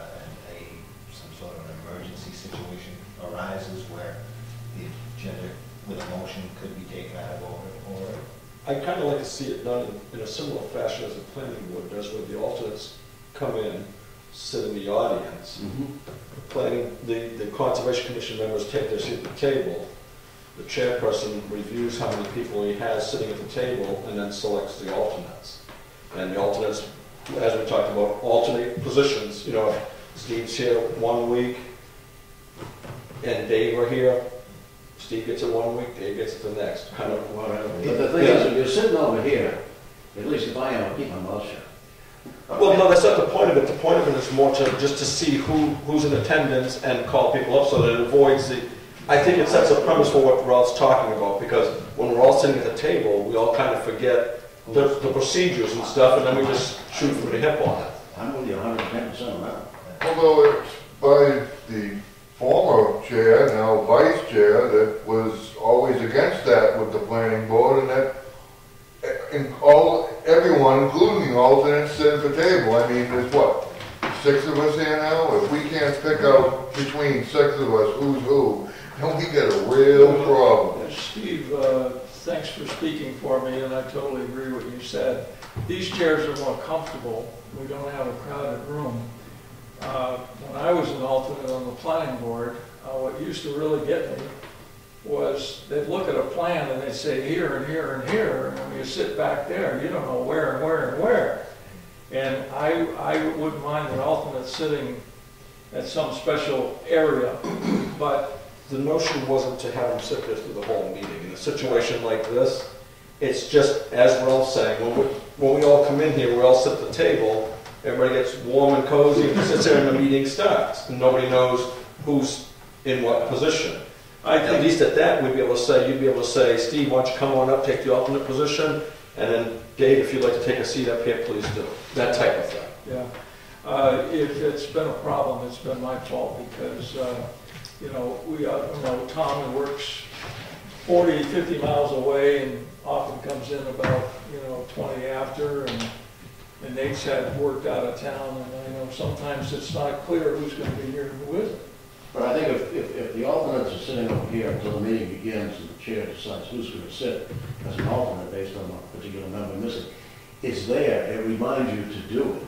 [SPEAKER 2] some sort of an emergency situation arises where the agenda with a motion could be taken out of order.
[SPEAKER 4] I'd kind of like to see it done in a similar fashion as the planning board does, where the alternates come in, sit in the audience. The Conservation Commission members take their seat at the table. The chairperson reviews how many people he has sitting at the table and then selects the alternates. And the alternates, as we talked about, alternate positions. You know, Steve's here 1 week and Dave are here. Steve gets it 1 week, Dave gets it the next. Kind of
[SPEAKER 5] Whatever. But the thing is, if you're sitting over here, at least if I am, I'll keep my mouth shut.
[SPEAKER 4] Well, no, that's not the point of it. The point of it is more just to see who's in attendance and call people up so that it avoids the... I think it sets a premise for what Ralph's talking about, because when we're all sitting at the table, we all kind of forget the procedures and stuff, and then we just shoot from the hip on it.
[SPEAKER 5] I'm with you 110% on that.
[SPEAKER 3] Although it's by the former chair, now vice chair, that was always against that with the planning board, and that everyone, including the alternates, sit at the table. I mean, there's what, 6 of us here now? If we can't pick out between 6 of us who's who, then we get a real problem.
[SPEAKER 1] Steve, thanks for speaking for me, and I totally agree with what you said. These chairs are more comfortable. We don't have a crowded room. When I was an alternate on the planning board, what used to really get me was they'd look at a plan and they'd say here and here and here, and when you sit back there, you don't know where and where and where. And I wouldn't mind an alternate sitting at some special area, but
[SPEAKER 4] The notion wasn't to have them sit there through the whole meeting. In a situation like this, it's just, as Ralph's saying, when we all come in here, we all sit at the table, everybody gets warm and cozy and sits there and the meeting starts. And nobody knows who's in what position. At least at that, we'd be able to say, you'd be able to say, Steve, why don't you come on up, take the alternate position, and then Dave, if you'd like to take a seat up here, please do. That type of thing.
[SPEAKER 1] yeah. If it's been a problem, it's been my fault because, you know, Tom works 40, 50 miles away and often comes in about, 20 after, and Nate's had worked out of town, and I know sometimes it's not clear who's going to be here and who isn't.
[SPEAKER 5] But I think if the alternates are sitting over here until the meeting begins and the chair decides who's going to sit as an alternate based on a particular member missing, it's there, it reminds you to do it.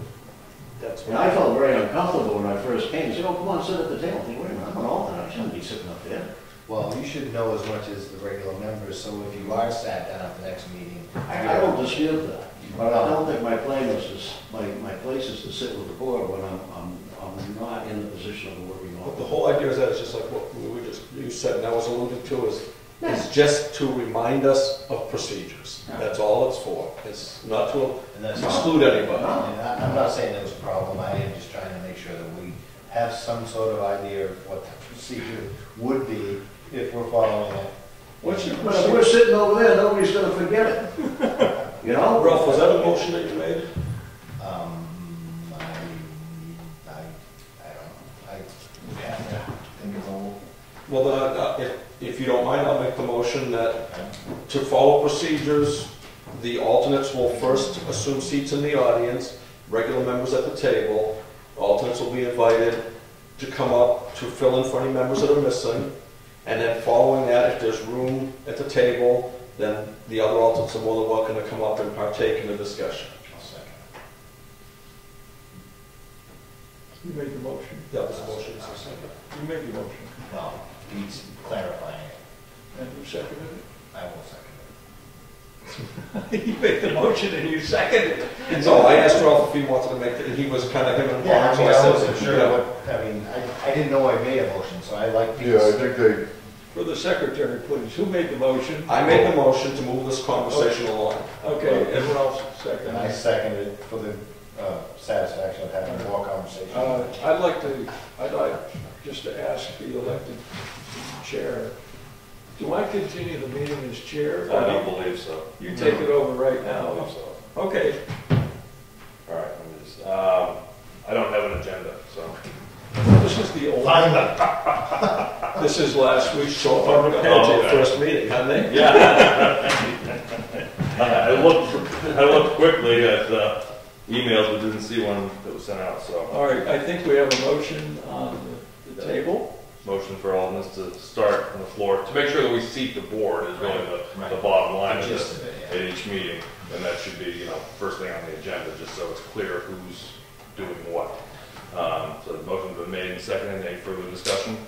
[SPEAKER 5] And I felt very uncomfortable when I first came and said, oh, come on, sit at the table. I think, wait a minute, I'm an alternate, I shouldn't be sitting up there.
[SPEAKER 2] Well, you should know as much as the regular members, so if you are sat down at the next meeting.
[SPEAKER 5] I don't dispute that, but I don't think my place is to sit with the board when I'm not in the position of a working
[SPEAKER 4] But the
[SPEAKER 5] alternate.
[SPEAKER 4] whole idea is that it's just like what you said, and I was alluding to, is just to remind us of procedures.
[SPEAKER 5] Yeah.
[SPEAKER 4] That's all it's for. It's not to
[SPEAKER 2] And that's
[SPEAKER 4] exclude anybody.
[SPEAKER 2] And I'm not saying that was a problem, I am just trying to make sure that we have some sort of idea of what the procedure would be if we're following it.
[SPEAKER 1] What's your
[SPEAKER 5] But if we're sitting over there, nobody's going to forget it. You know?
[SPEAKER 4] Ralph, was that a motion that you made?
[SPEAKER 2] I would have to think of a...
[SPEAKER 4] Well, then, if you don't mind, I'll make the motion that to follow procedures, the alternates will first assume seats in the audience, regular members at the table. Alternates will be invited to come up to fill in for any members that are missing. And then following that, if there's room at the table, then the other alternates are more than welcome to come up and partake in the discussion.
[SPEAKER 2] I'll second.
[SPEAKER 1] You made the motion.
[SPEAKER 4] That was the motion.
[SPEAKER 1] You made the motion.
[SPEAKER 2] Well, he's clarifying it.
[SPEAKER 1] And you seconded it?
[SPEAKER 2] I will second it.
[SPEAKER 1] You made the motion and you seconded it.
[SPEAKER 4] And so I asked Ralph if he wanted to make it, and he was kind of him and
[SPEAKER 2] Yeah, I
[SPEAKER 4] so
[SPEAKER 2] mean, I
[SPEAKER 4] said,
[SPEAKER 2] wasn't sure
[SPEAKER 4] yeah.
[SPEAKER 2] what, I mean, I didn't know I made a motion, so I like
[SPEAKER 3] Yeah, I
[SPEAKER 2] these.
[SPEAKER 3] think they,
[SPEAKER 1] For the secretary, please, who made the motion?
[SPEAKER 4] I made the motion to move this conversation along.
[SPEAKER 1] Okay, and Ralph
[SPEAKER 2] And I
[SPEAKER 1] seconded.
[SPEAKER 2] seconded it for the satisfaction of having more conversation.
[SPEAKER 1] I'd like just to ask the elected chair, do I continue the meeting as chair?
[SPEAKER 6] I don't believe so.
[SPEAKER 1] You take it over right
[SPEAKER 6] I
[SPEAKER 1] now.
[SPEAKER 6] don't believe so.
[SPEAKER 1] Okay.
[SPEAKER 6] All right, let me just, I don't have an agenda, so.
[SPEAKER 1] This is the old,
[SPEAKER 2] Finally.
[SPEAKER 1] this is last week's.
[SPEAKER 4] So far prepared to
[SPEAKER 6] Oh,
[SPEAKER 4] your
[SPEAKER 6] okay.
[SPEAKER 4] first meeting, haven't they?
[SPEAKER 6] Yeah. I looked quickly at emails, but didn't see one that was sent out, so.
[SPEAKER 1] All right, I think we have a motion on the table.
[SPEAKER 6] Motion for all of us to start on the floor, to make sure that we seat the board is really the bottom line of
[SPEAKER 2] Gist
[SPEAKER 6] this
[SPEAKER 2] of it,
[SPEAKER 6] at
[SPEAKER 2] yeah.
[SPEAKER 6] each meeting. And that should be, first thing on the agenda, just so it's clear who's doing what. So the motion's been made and seconded. Any further discussion?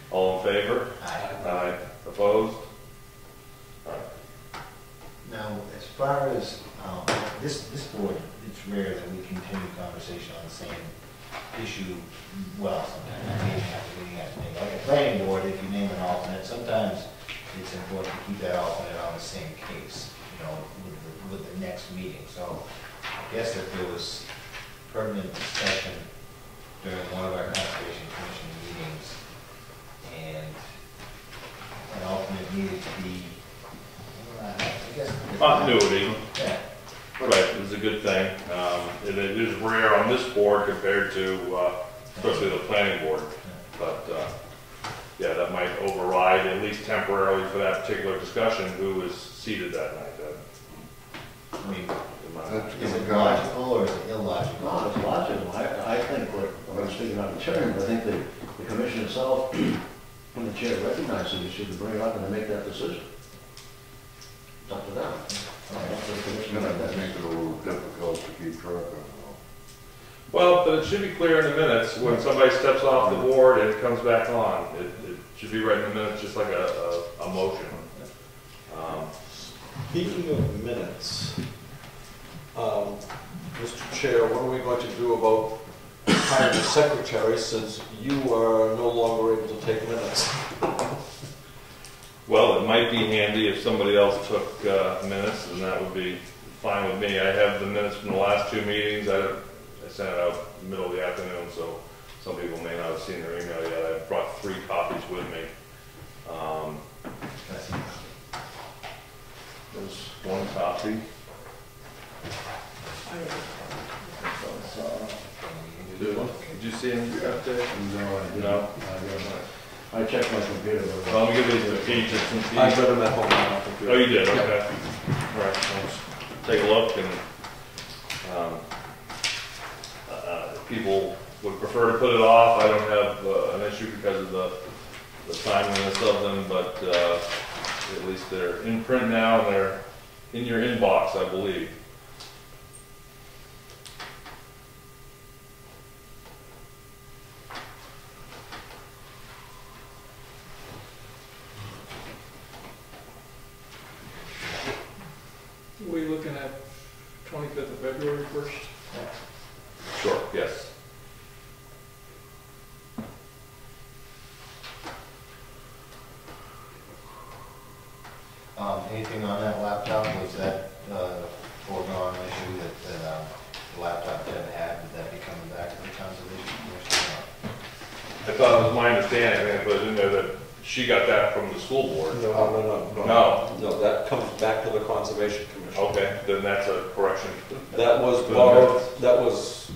[SPEAKER 6] All in favor? Aye. Opposed? All right.
[SPEAKER 2] Now, as far as, this board, it's rare that we continue conversation on the same issue, well, sometimes meeting after meeting after meeting. Like a planning board, if you name an alternate, sometimes it's important to keep that alternate on the same case, with the next meeting. So I guess if there was pertinent discussion during one of our conservation commission meetings and an alternate needed to be, I guess.
[SPEAKER 6] Continuity,
[SPEAKER 2] Yeah.
[SPEAKER 6] right, is a good thing. It is rare on this board compared to, especially the planning board. But, yeah, that might override, at least temporarily for that particular discussion, who was seated that night.
[SPEAKER 2] I mean,
[SPEAKER 3] that's
[SPEAKER 2] is it
[SPEAKER 3] gonna go.
[SPEAKER 2] logical or is it illogical?
[SPEAKER 5] No, it's logical. I think, what I'm speaking out of turn, I think the commission itself, when the chair recognizes it, should bring it up and make that decision. It's up to them. It's up to the
[SPEAKER 3] It's
[SPEAKER 5] commission to
[SPEAKER 3] gonna
[SPEAKER 5] make that
[SPEAKER 3] make
[SPEAKER 5] decision.
[SPEAKER 3] it a little difficult to keep track of.
[SPEAKER 6] Well, but it should be clear in the minutes, when somebody steps off the board and comes back on, it should be right in the minutes, just like a motion.
[SPEAKER 4] Speaking of minutes, Mr. Chair, what are we going to do about hiring a secretary since you are no longer able to take minutes?
[SPEAKER 6] Well, it might be handy if somebody else took minutes, and that would be fine with me. I have the minutes from the last two meetings. I sent it out in the middle of the afternoon, so some people may not have seen their email yet. I brought 3 copies with me. There's 1 copy. Did you see him up there? No.
[SPEAKER 5] I checked my computer.
[SPEAKER 6] Well, let me give these to Pete just since he...
[SPEAKER 4] I read them at home on my
[SPEAKER 6] Oh,
[SPEAKER 4] computer.
[SPEAKER 6] you did, okay. All right, let's take a look, and people would prefer to put it off. I don't have an issue because of the timeliness of them, but at least they're in print now, and they're in your inbox, I believe.
[SPEAKER 1] Are we looking at 25th of February 1st?
[SPEAKER 6] Sure, yes.
[SPEAKER 2] Anything on that laptop, was that foregone issue that the laptop Deb had, would that be coming back to the Conservation Commission?
[SPEAKER 6] I thought it was my understanding, I think I put it in there, that she got that from the school board. No.
[SPEAKER 4] That comes back to the Conservation Commission.
[SPEAKER 6] Okay, then that's a correction.
[SPEAKER 4] That was borrowed, that was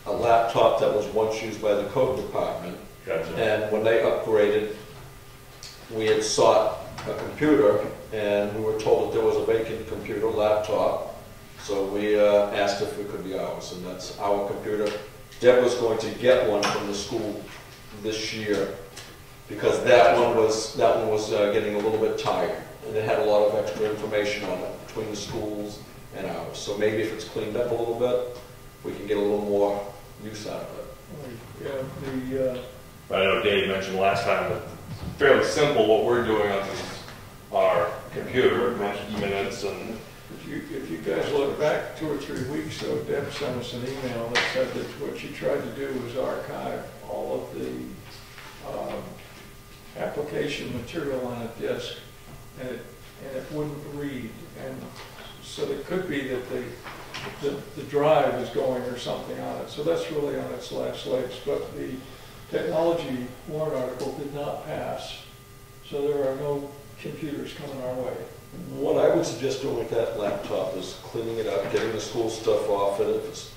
[SPEAKER 4] a laptop that was once used by the code department.
[SPEAKER 6] Gotcha.
[SPEAKER 4] And when they upgraded, we had sought a computer, and we were told that there was a vacant computer laptop. So we asked if it could be ours, and that's our computer. Deb was going to get one from the school this year, because that one was getting a little bit tired, and it had a lot of extra information on it between the schools and ours. So maybe if it's cleaned up a little bit, we can get a little more use out of it.
[SPEAKER 1] Yeah,
[SPEAKER 6] I know Dave mentioned last time that it's fairly simple what we're doing on our computer, minutes and,
[SPEAKER 1] If you guys look back 2 or 3 weeks ago, Deb sent us an email that said that what she tried to do was archive all of the application material on a disk, and it wouldn't read. And so it could be that the drive is going or something on it. So that's really on its last legs. But the technology warrant article did not pass, so there are no computers coming our way.
[SPEAKER 4] What I would suggest doing with that laptop is cleaning it up, getting the school stuff off it, if it's,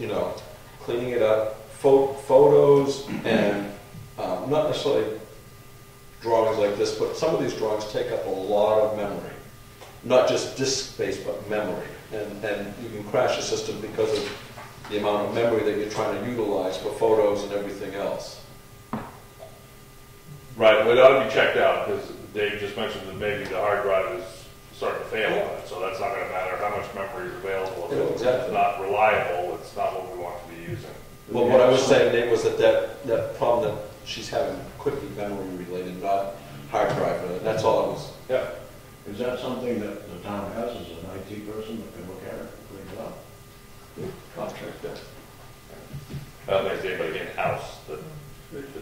[SPEAKER 4] cleaning it up, photos, and not necessarily drawings like this, but some of these drawings take up a lot of memory. Not just disk space, but memory. And you can crash a system because of the amount of memory that you're trying to utilize for photos and everything else.
[SPEAKER 6] right, well, it ought to be checked out, because Dave just mentioned that maybe the hard drive is starting to fail on it, so that's not gonna matter how much memory is available. If it's not reliable, it's not what we want to be using.
[SPEAKER 4] Well, what I was saying, Nate, was that problem that she's having could be memory related, not hard drive related. That's all it was.
[SPEAKER 6] Yeah.
[SPEAKER 5] Is that something that the town has as an IT person that can look at it and clean it up?
[SPEAKER 1] Contract that.
[SPEAKER 6] I don't think there's anybody in-house that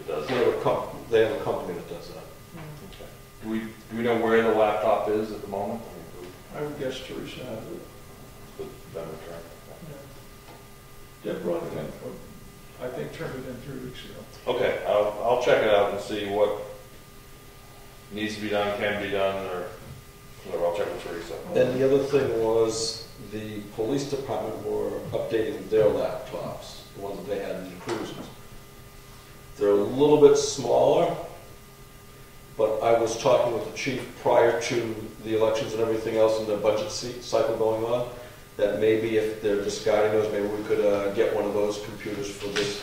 [SPEAKER 6] does
[SPEAKER 4] They
[SPEAKER 6] that.
[SPEAKER 4] have a company that does that.
[SPEAKER 6] Okay. Do we know where the laptop is at the moment?
[SPEAKER 1] I would guess Teresa has it.
[SPEAKER 6] Then return.
[SPEAKER 1] Deb brought it in, I think turned it in 3 weeks ago.
[SPEAKER 6] Okay, I'll check it out and see what needs to be done, can be done, or whatever. I'll check with Teresa.
[SPEAKER 4] And the other thing was the police department were updating their laptops, the ones that they had in the cruisers. They're a little bit smaller, but I was talking with the chief prior to the elections and everything else and the budget cycle going on, that maybe if they're discarding those, maybe we could get one of those computers for this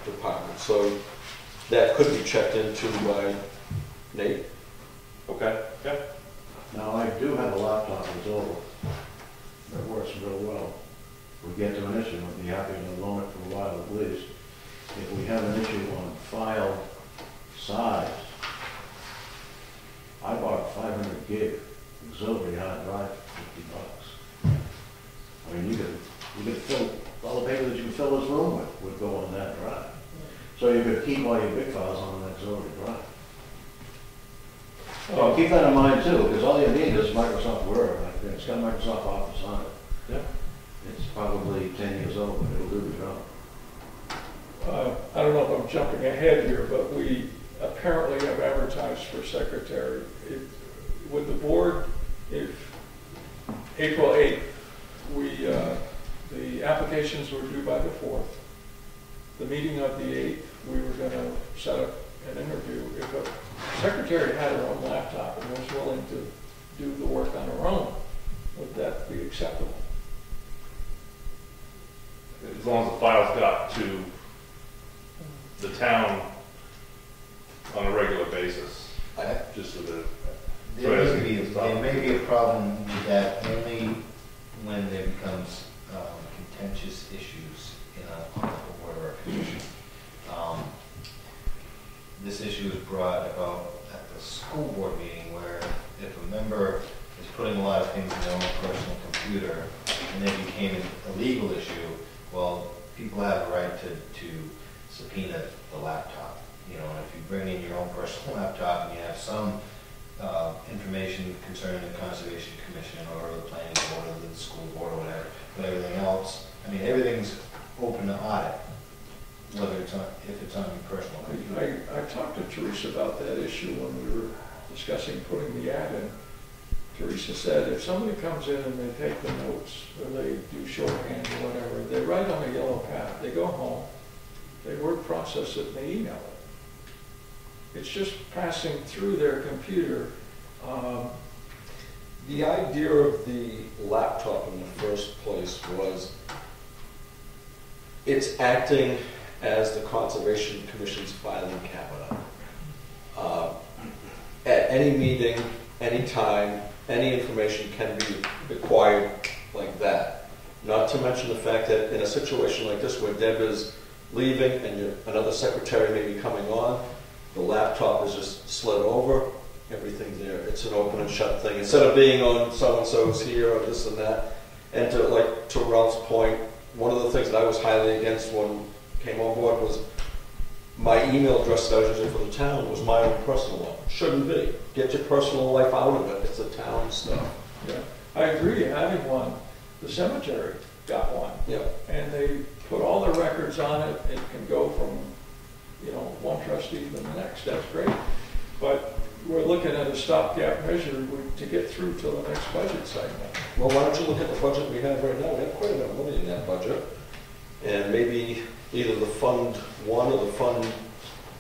[SPEAKER 4] department. So that could be checked into by Nate.
[SPEAKER 6] Okay, yeah.
[SPEAKER 5] Now, I do have a laptop that's old that works real well. If we get to an issue, I'd be happy to loan it for a while at least. If we have an issue on file size, I bought a 500 gig auxiliary hard drive for $50. I mean, you could fill, all the paper that you can fill this room with would go on that drive. So you could keep all your big files on an auxiliary drive. So keep that in mind too, because all you need is Microsoft Word. Like, it's got Microsoft Office on it.
[SPEAKER 6] Yeah.
[SPEAKER 5] It's probably 10 years old, but it'll do the job.
[SPEAKER 1] I don't know if I'm jumping ahead here, but we apparently have advertised for secretary. With the board, if April 8th, the applications were due by the 4th. The meeting of the 8th, we were going to set up an interview. If a secretary had her own laptop and was willing to do the work on her own, would that be acceptable?
[SPEAKER 6] As long as the files got to the town on a regular basis, just so that.
[SPEAKER 2] There may be a problem with that only when there becomes contentious issues in a board or a commission. This issue was brought about at the school board meeting where if a member is putting a lot of things in their own personal computer and they became a legal issue, well, people have a right to subpoena the laptop. You know, if you bring in your own personal laptop and you have some information concerning the Conservation Commission or the planning board or the school board or whatever, but everything else, I mean, everything's open to audit, whether it's on, if it's on your personal computer.
[SPEAKER 1] I talked to Teresa about that issue when we were discussing putting the ad in. Teresa said if somebody comes in and they take the notes or they do shorthand or whatever, they write on a yellow pad, they go home, they word process it, and they email it. It's just passing through their computer.
[SPEAKER 4] The idea of the laptop in the first place was it's acting as the Conservation Commission's filing cabinet. At any meeting, any time, any information can be acquired like that. Not to mention the fact that in a situation like this where Deb is leaving and another secretary may be coming on, the laptop is just slid over everything there. It's an open and shut thing. Instead of being on so-and-so's here or this and that. And to Ralph's point, one of the things that I was highly against when I came on board was my email address that I was using for the town was my own personal one. Shouldn't be. Get your personal life out of it. It's the town stuff.
[SPEAKER 1] Yeah, I agree, having one. The cemetery got one.
[SPEAKER 4] Yeah.
[SPEAKER 1] And they put all their records on it. It can go from, one trustee to the next. That's great. But we're looking at a stopgap measure to get through till the next budget cycle.
[SPEAKER 4] Well, why don't you look at the budget we have right now? We have quite a bit of money in that budget. And maybe either the Fund 1 or the Fund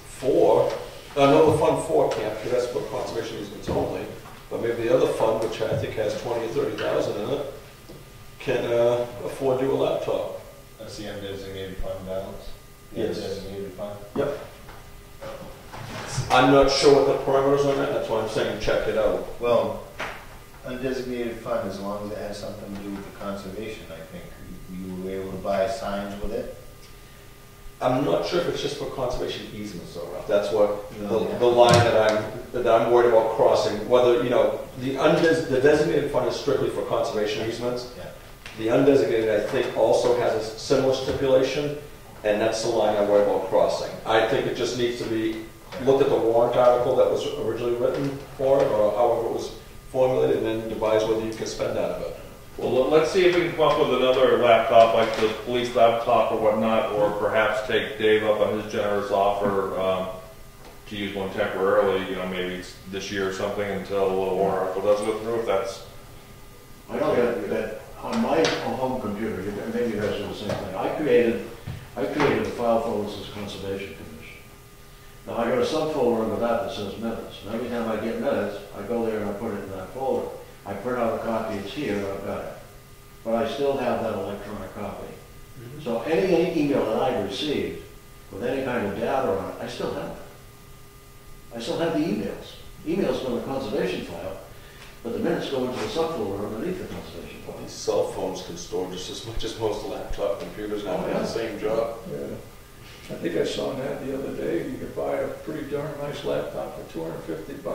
[SPEAKER 4] 4, no, the Fund 4 can't, because that's for conservation easements only. But maybe the other fund, which I think has 20 or 30,000 in it, can afford to do a laptop.
[SPEAKER 2] That's the undesignated fund balance?
[SPEAKER 4] Yes.
[SPEAKER 2] Undesignated fund?
[SPEAKER 4] Yep. I'm not sure what the parameters on that, that's why I'm saying check it out.
[SPEAKER 2] Well, undesignated fund, as long as it has something to do with the conservation, I think. You were able to buy signs with it?
[SPEAKER 4] I'm not sure if it's just for conservation easements though, Ralph. That's what,
[SPEAKER 2] Yeah.
[SPEAKER 4] the line that I'm worried about crossing. Whether, the designated fund is strictly for conservation easements.
[SPEAKER 2] Yeah.
[SPEAKER 4] The undesignated, I think, also has a similar stipulation, and that's the line I worry about crossing. I think it just needs to be, look at the warrant article that was originally written for it, or however it was formulated, and then devise whether you can spend out of it.
[SPEAKER 6] Well, let's see if we can come up with another laptop, like the police laptop or whatnot, or perhaps take Dave up on his generous offer to use one temporarily, maybe it's this year or something until the warrant article does go through, if that's...
[SPEAKER 5] I know that on my home computer, maybe you guys do the same thing. I created a file folder that says Conservation Commission. Now I got a subfolder under that says minutes. And every time I get minutes, I go there and I put it in that folder. I print out a copy, it's here, I've got it. But I still have that electronic copy.
[SPEAKER 4] Mm-hmm.
[SPEAKER 5] So any email that I've received with any kind of data on it, I still have it. I still have the emails. Emails go in the conservation file, but the minutes go into the subfolder underneath the conservation file.
[SPEAKER 4] These cell phones can store just as much as most laptop computers now. They have the same job.
[SPEAKER 1] Yeah. I think I saw an ad the other day, you could buy a pretty darn nice laptop for $250.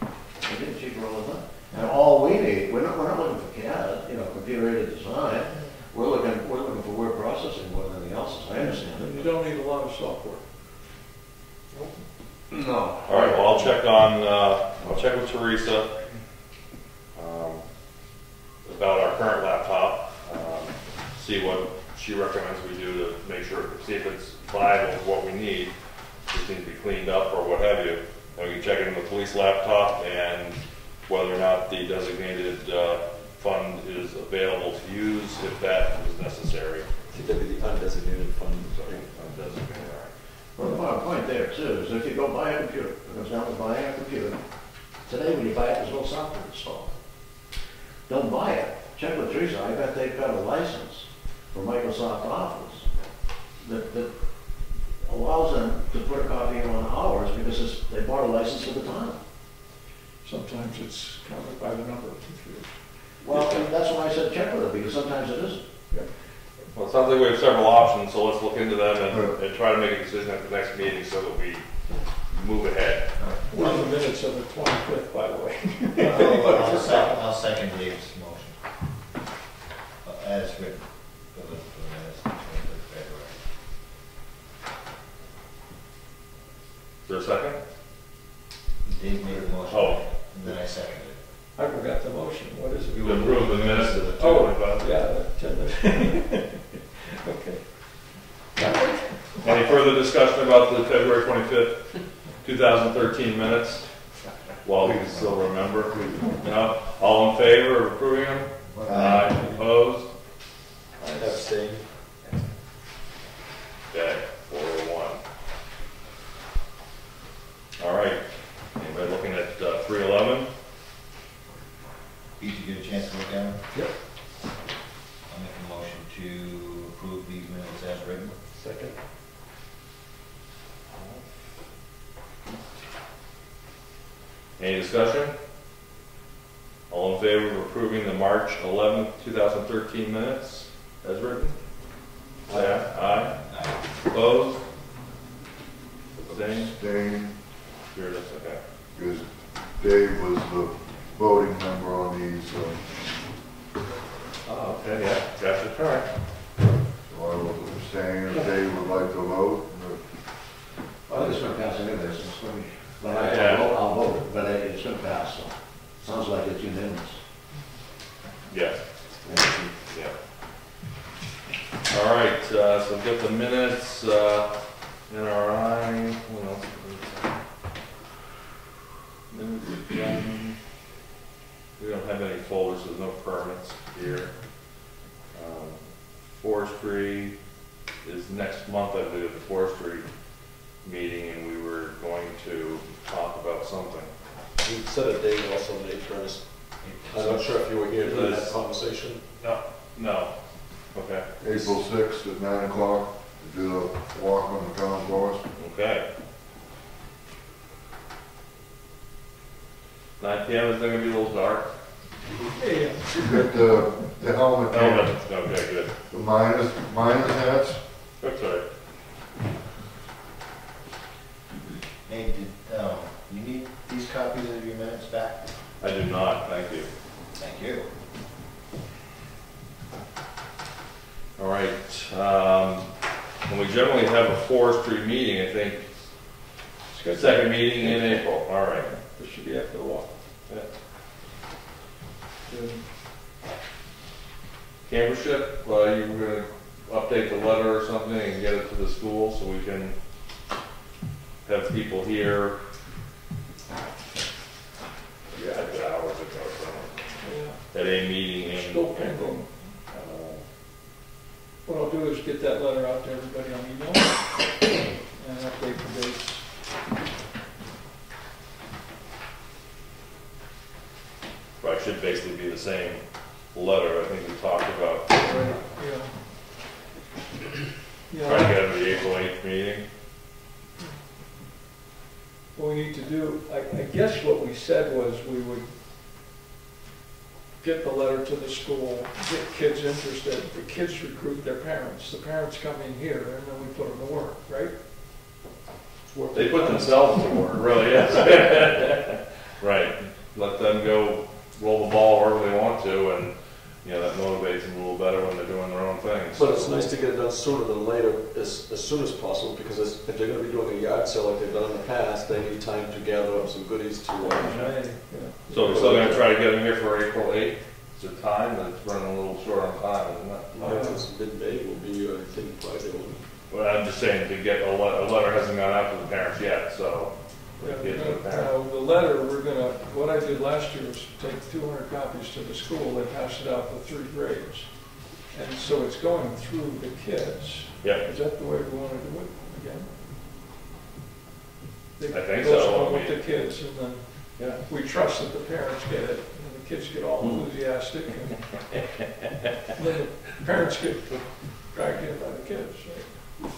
[SPEAKER 5] I get cheaper all the time. And all we need, we're not looking for CAD, computer-aided design. We're looking for word processing more than anything else, as I understand
[SPEAKER 1] And
[SPEAKER 5] it.
[SPEAKER 1] you don't need a lot of software.
[SPEAKER 5] No.
[SPEAKER 6] All right, well, I'll check with Teresa about our current laptop, see what she recommends we do to make sure, see if it's viable for what we need, just need to be cleaned up or what have you. And we can check into the police laptop and whether or not the designated fund is available to use if that is necessary.
[SPEAKER 4] I think that'd be the undesignated fund. Sorry,
[SPEAKER 6] Undesignated, all right.
[SPEAKER 5] Well, the bottom point there too is if you go buy a computer, it goes down to buying a computer. Today when you buy it, there's no software installed. Don't buy it. Check with Teresa. I bet they've got a license for Microsoft Office that allows them to put a copy in on ours because they bought a license for the town.
[SPEAKER 1] Sometimes it's counted by the number of computers.
[SPEAKER 5] Well, that's why I said check with it, because sometimes it isn't.
[SPEAKER 6] Well, it sounds like we have several options, so let's look into them and try to make a decision at the next meeting so that we move ahead.
[SPEAKER 1] We're in the minutes of the 25th, by the way.
[SPEAKER 2] I'll second Dave's motion. As written for the minutes of 25th February.
[SPEAKER 6] Is there a second?
[SPEAKER 2] Dave made the motion.
[SPEAKER 6] Oh.
[SPEAKER 2] And then I seconded it.
[SPEAKER 1] I forgot the motion. What is it?
[SPEAKER 6] To approve the minutes of the
[SPEAKER 1] Oh,
[SPEAKER 6] 2:25.
[SPEAKER 1] yeah, okay.
[SPEAKER 6] Any further discussion about the February 25th, 2013 minutes? While we can still remember. No? All in favor of approving them? Aye. Opposed?
[SPEAKER 4] I abstain.
[SPEAKER 6] Okay, 401. All right. Anybody looking at 311?
[SPEAKER 2] Pete, you get a chance to look at them?
[SPEAKER 4] Yep.
[SPEAKER 2] I'll make a motion to approve these minutes as written.
[SPEAKER 4] Second.
[SPEAKER 6] Any discussion? All in favor of approving the March 11th, 2013 minutes as written? Say aye. Aye. Opposed? Abstained?
[SPEAKER 3] Abstain,
[SPEAKER 6] Here it is, okay.
[SPEAKER 3] because Dave was the voting member on these,
[SPEAKER 6] Oh, okay, yeah, got your turn.
[SPEAKER 3] so I was saying if Dave would like to vote.
[SPEAKER 5] Well, it's gonna pass anyway, so it's gonna be, when
[SPEAKER 6] Yeah.
[SPEAKER 5] I vote, I'll vote, but it's gonna pass, so. Sounds like it's unanimous.
[SPEAKER 6] Yeah, yeah. All right, so get the minutes, NRI, what else? Minutes again. We don't have any folders, there's no permits here. Forestry is next month, I believe, at the forestry meeting, and we were going to talk about something.
[SPEAKER 4] We set a date also, Nate, for us. I'm not sure if you were here for that conversation.
[SPEAKER 6] No, okay,
[SPEAKER 3] April 6th at 9 o'clock to do a walk on the town forest.
[SPEAKER 6] okay. 9 PM, is that gonna be a little dark?
[SPEAKER 1] Yeah.
[SPEAKER 3] Get the helmet,
[SPEAKER 6] Okay, good.
[SPEAKER 3] the miners hats.
[SPEAKER 6] That's all right.
[SPEAKER 2] Hey, you need these copies of your minutes back?
[SPEAKER 6] I do not, thank you.
[SPEAKER 2] Thank you.
[SPEAKER 6] All right, and we generally have a forestry meeting, I think, second meeting in April, all right.
[SPEAKER 1] This should be after the walk.
[SPEAKER 6] Yeah. Campership, you were gonna update the letter or something and get it to the school so we can have people here. Yeah, hours ago,
[SPEAKER 1] Yeah.
[SPEAKER 6] at a meeting in
[SPEAKER 1] Still pending. What I'll do is get that letter out to everybody on email and update the dates.
[SPEAKER 6] Right, should basically be the same letter I think we talked about.
[SPEAKER 1] Right, yeah.
[SPEAKER 6] Trying to
[SPEAKER 1] Yeah,
[SPEAKER 6] get it to the April 8th meeting.
[SPEAKER 1] what we need to do, I guess what we said was we would get the letter to the school, get kids interested, the kids recruit their parents, the parents come in here, and then we put them to work, right?
[SPEAKER 6] They put themselves to work, really is. Right, let them go roll the ball wherever they want to, and, you know, that motivates them a little better when they're doing their own thing.
[SPEAKER 4] But it's nice to get it done sooner than later, as soon as possible, because if they're gonna be doing a yard sale like they've done in the past, they need time to gather up some goodies to,
[SPEAKER 1] Yeah.
[SPEAKER 6] So we're still gonna try to get them here for April 8th, it's a time, but it's running a little short on time, isn't it?
[SPEAKER 4] it's mid-May will be, I think, Friday.
[SPEAKER 6] Well, I'm just saying to get a letter hasn't gone out to the parents yet, so.
[SPEAKER 1] Yeah,
[SPEAKER 6] Get to the parents.
[SPEAKER 1] the letter, what I did last year was take 200 copies to the school, they passed it out to 3 grades. And so it's going through the kids.
[SPEAKER 6] Yeah,
[SPEAKER 1] Is that the way we want to do it again?
[SPEAKER 6] I think
[SPEAKER 1] It goes
[SPEAKER 6] so.
[SPEAKER 1] on with the kids, and then
[SPEAKER 6] yeah.
[SPEAKER 1] we trust that the parents get it, and the kids get all enthusiastic, and then the parents get dragged in by the kids, right?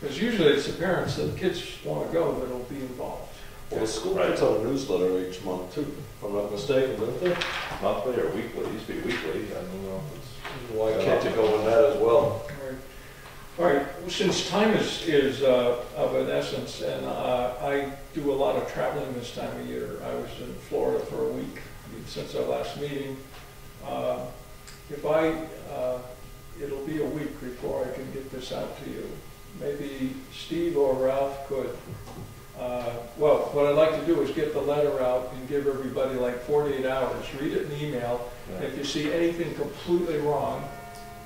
[SPEAKER 1] Because usually it's the parents that the kids want to go that'll be involved.
[SPEAKER 4] Well, the school puts out a newsletter each month too, if I'm not mistaken, don't they?
[SPEAKER 6] Monthly or weekly, it used to be weekly, I don't know.
[SPEAKER 4] Why can't you go on that as well?
[SPEAKER 1] All right, since time is of an essence, and I do a lot of traveling this time of year. I was in Florida for a week since our last meeting. It'll be a week before I can get this out to you. Maybe Steve or Ralph could, well, what I'd like to do is get the letter out and give everybody like 48 hours, read it in the email.
[SPEAKER 6] Yeah.
[SPEAKER 1] If you see anything completely wrong,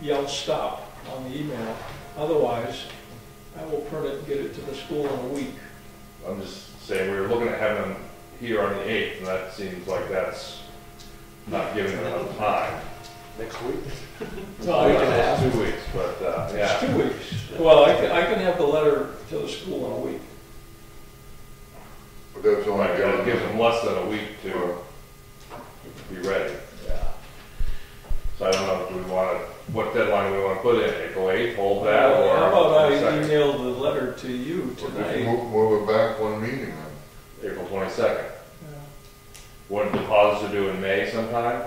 [SPEAKER 1] yell stop on the email. Otherwise, I will print it and get it to the school in a week.
[SPEAKER 6] I'm just saying, we were looking at having them here on the 8th, and that seems like that's not giving them enough time.
[SPEAKER 4] Next week?
[SPEAKER 1] No,
[SPEAKER 6] Week and a half, 2 weeks, but,
[SPEAKER 1] It's
[SPEAKER 6] yeah.
[SPEAKER 1] 2 weeks. Well, I can have the letter to the school in a week.
[SPEAKER 3] But that's only
[SPEAKER 6] Right, it gives them less than a week to be ready.
[SPEAKER 1] Yeah.
[SPEAKER 6] So I don't know if we want to, what deadline we want to put in, April 8th, hold that, or?
[SPEAKER 1] How about I
[SPEAKER 6] 22nd?
[SPEAKER 1] email the letter to you
[SPEAKER 3] We'll just
[SPEAKER 1] tonight?
[SPEAKER 3] move it back one meeting then.
[SPEAKER 6] April 22nd.
[SPEAKER 1] Yeah.
[SPEAKER 6] When deposits are due in May sometime?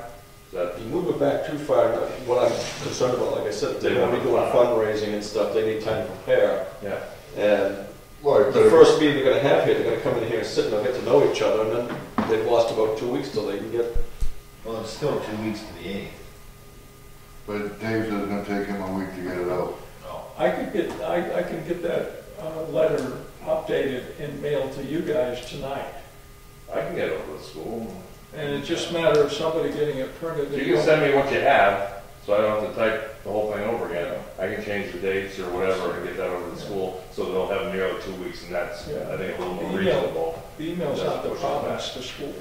[SPEAKER 6] Is that,
[SPEAKER 4] You move it back too far, what I'm concerned about, like I said, they won't be doing fundraising and stuff, they need time to prepare.
[SPEAKER 6] yeah.
[SPEAKER 4] And
[SPEAKER 3] Right,
[SPEAKER 4] the first meeting they're gonna have here, they're gonna come in here and sit and they'll get to know each other, and then they've lost about 2 weeks till they can get,
[SPEAKER 2] Well, it's still 2 weeks to the 8th.
[SPEAKER 3] But Dave says it's gonna take him a week to get it out.
[SPEAKER 1] I can get that letter updated and mailed to you guys tonight.
[SPEAKER 6] I can get over to the school.
[SPEAKER 1] And it's just a matter of somebody getting it printed.
[SPEAKER 6] You can send me what you have, so I don't have to type the whole thing over again. I can change the dates or whatever and get that over to the school, so they'll have nearly 2 weeks, and that's, I think, a little more reasonable.
[SPEAKER 1] The email's not the problem, it's the school.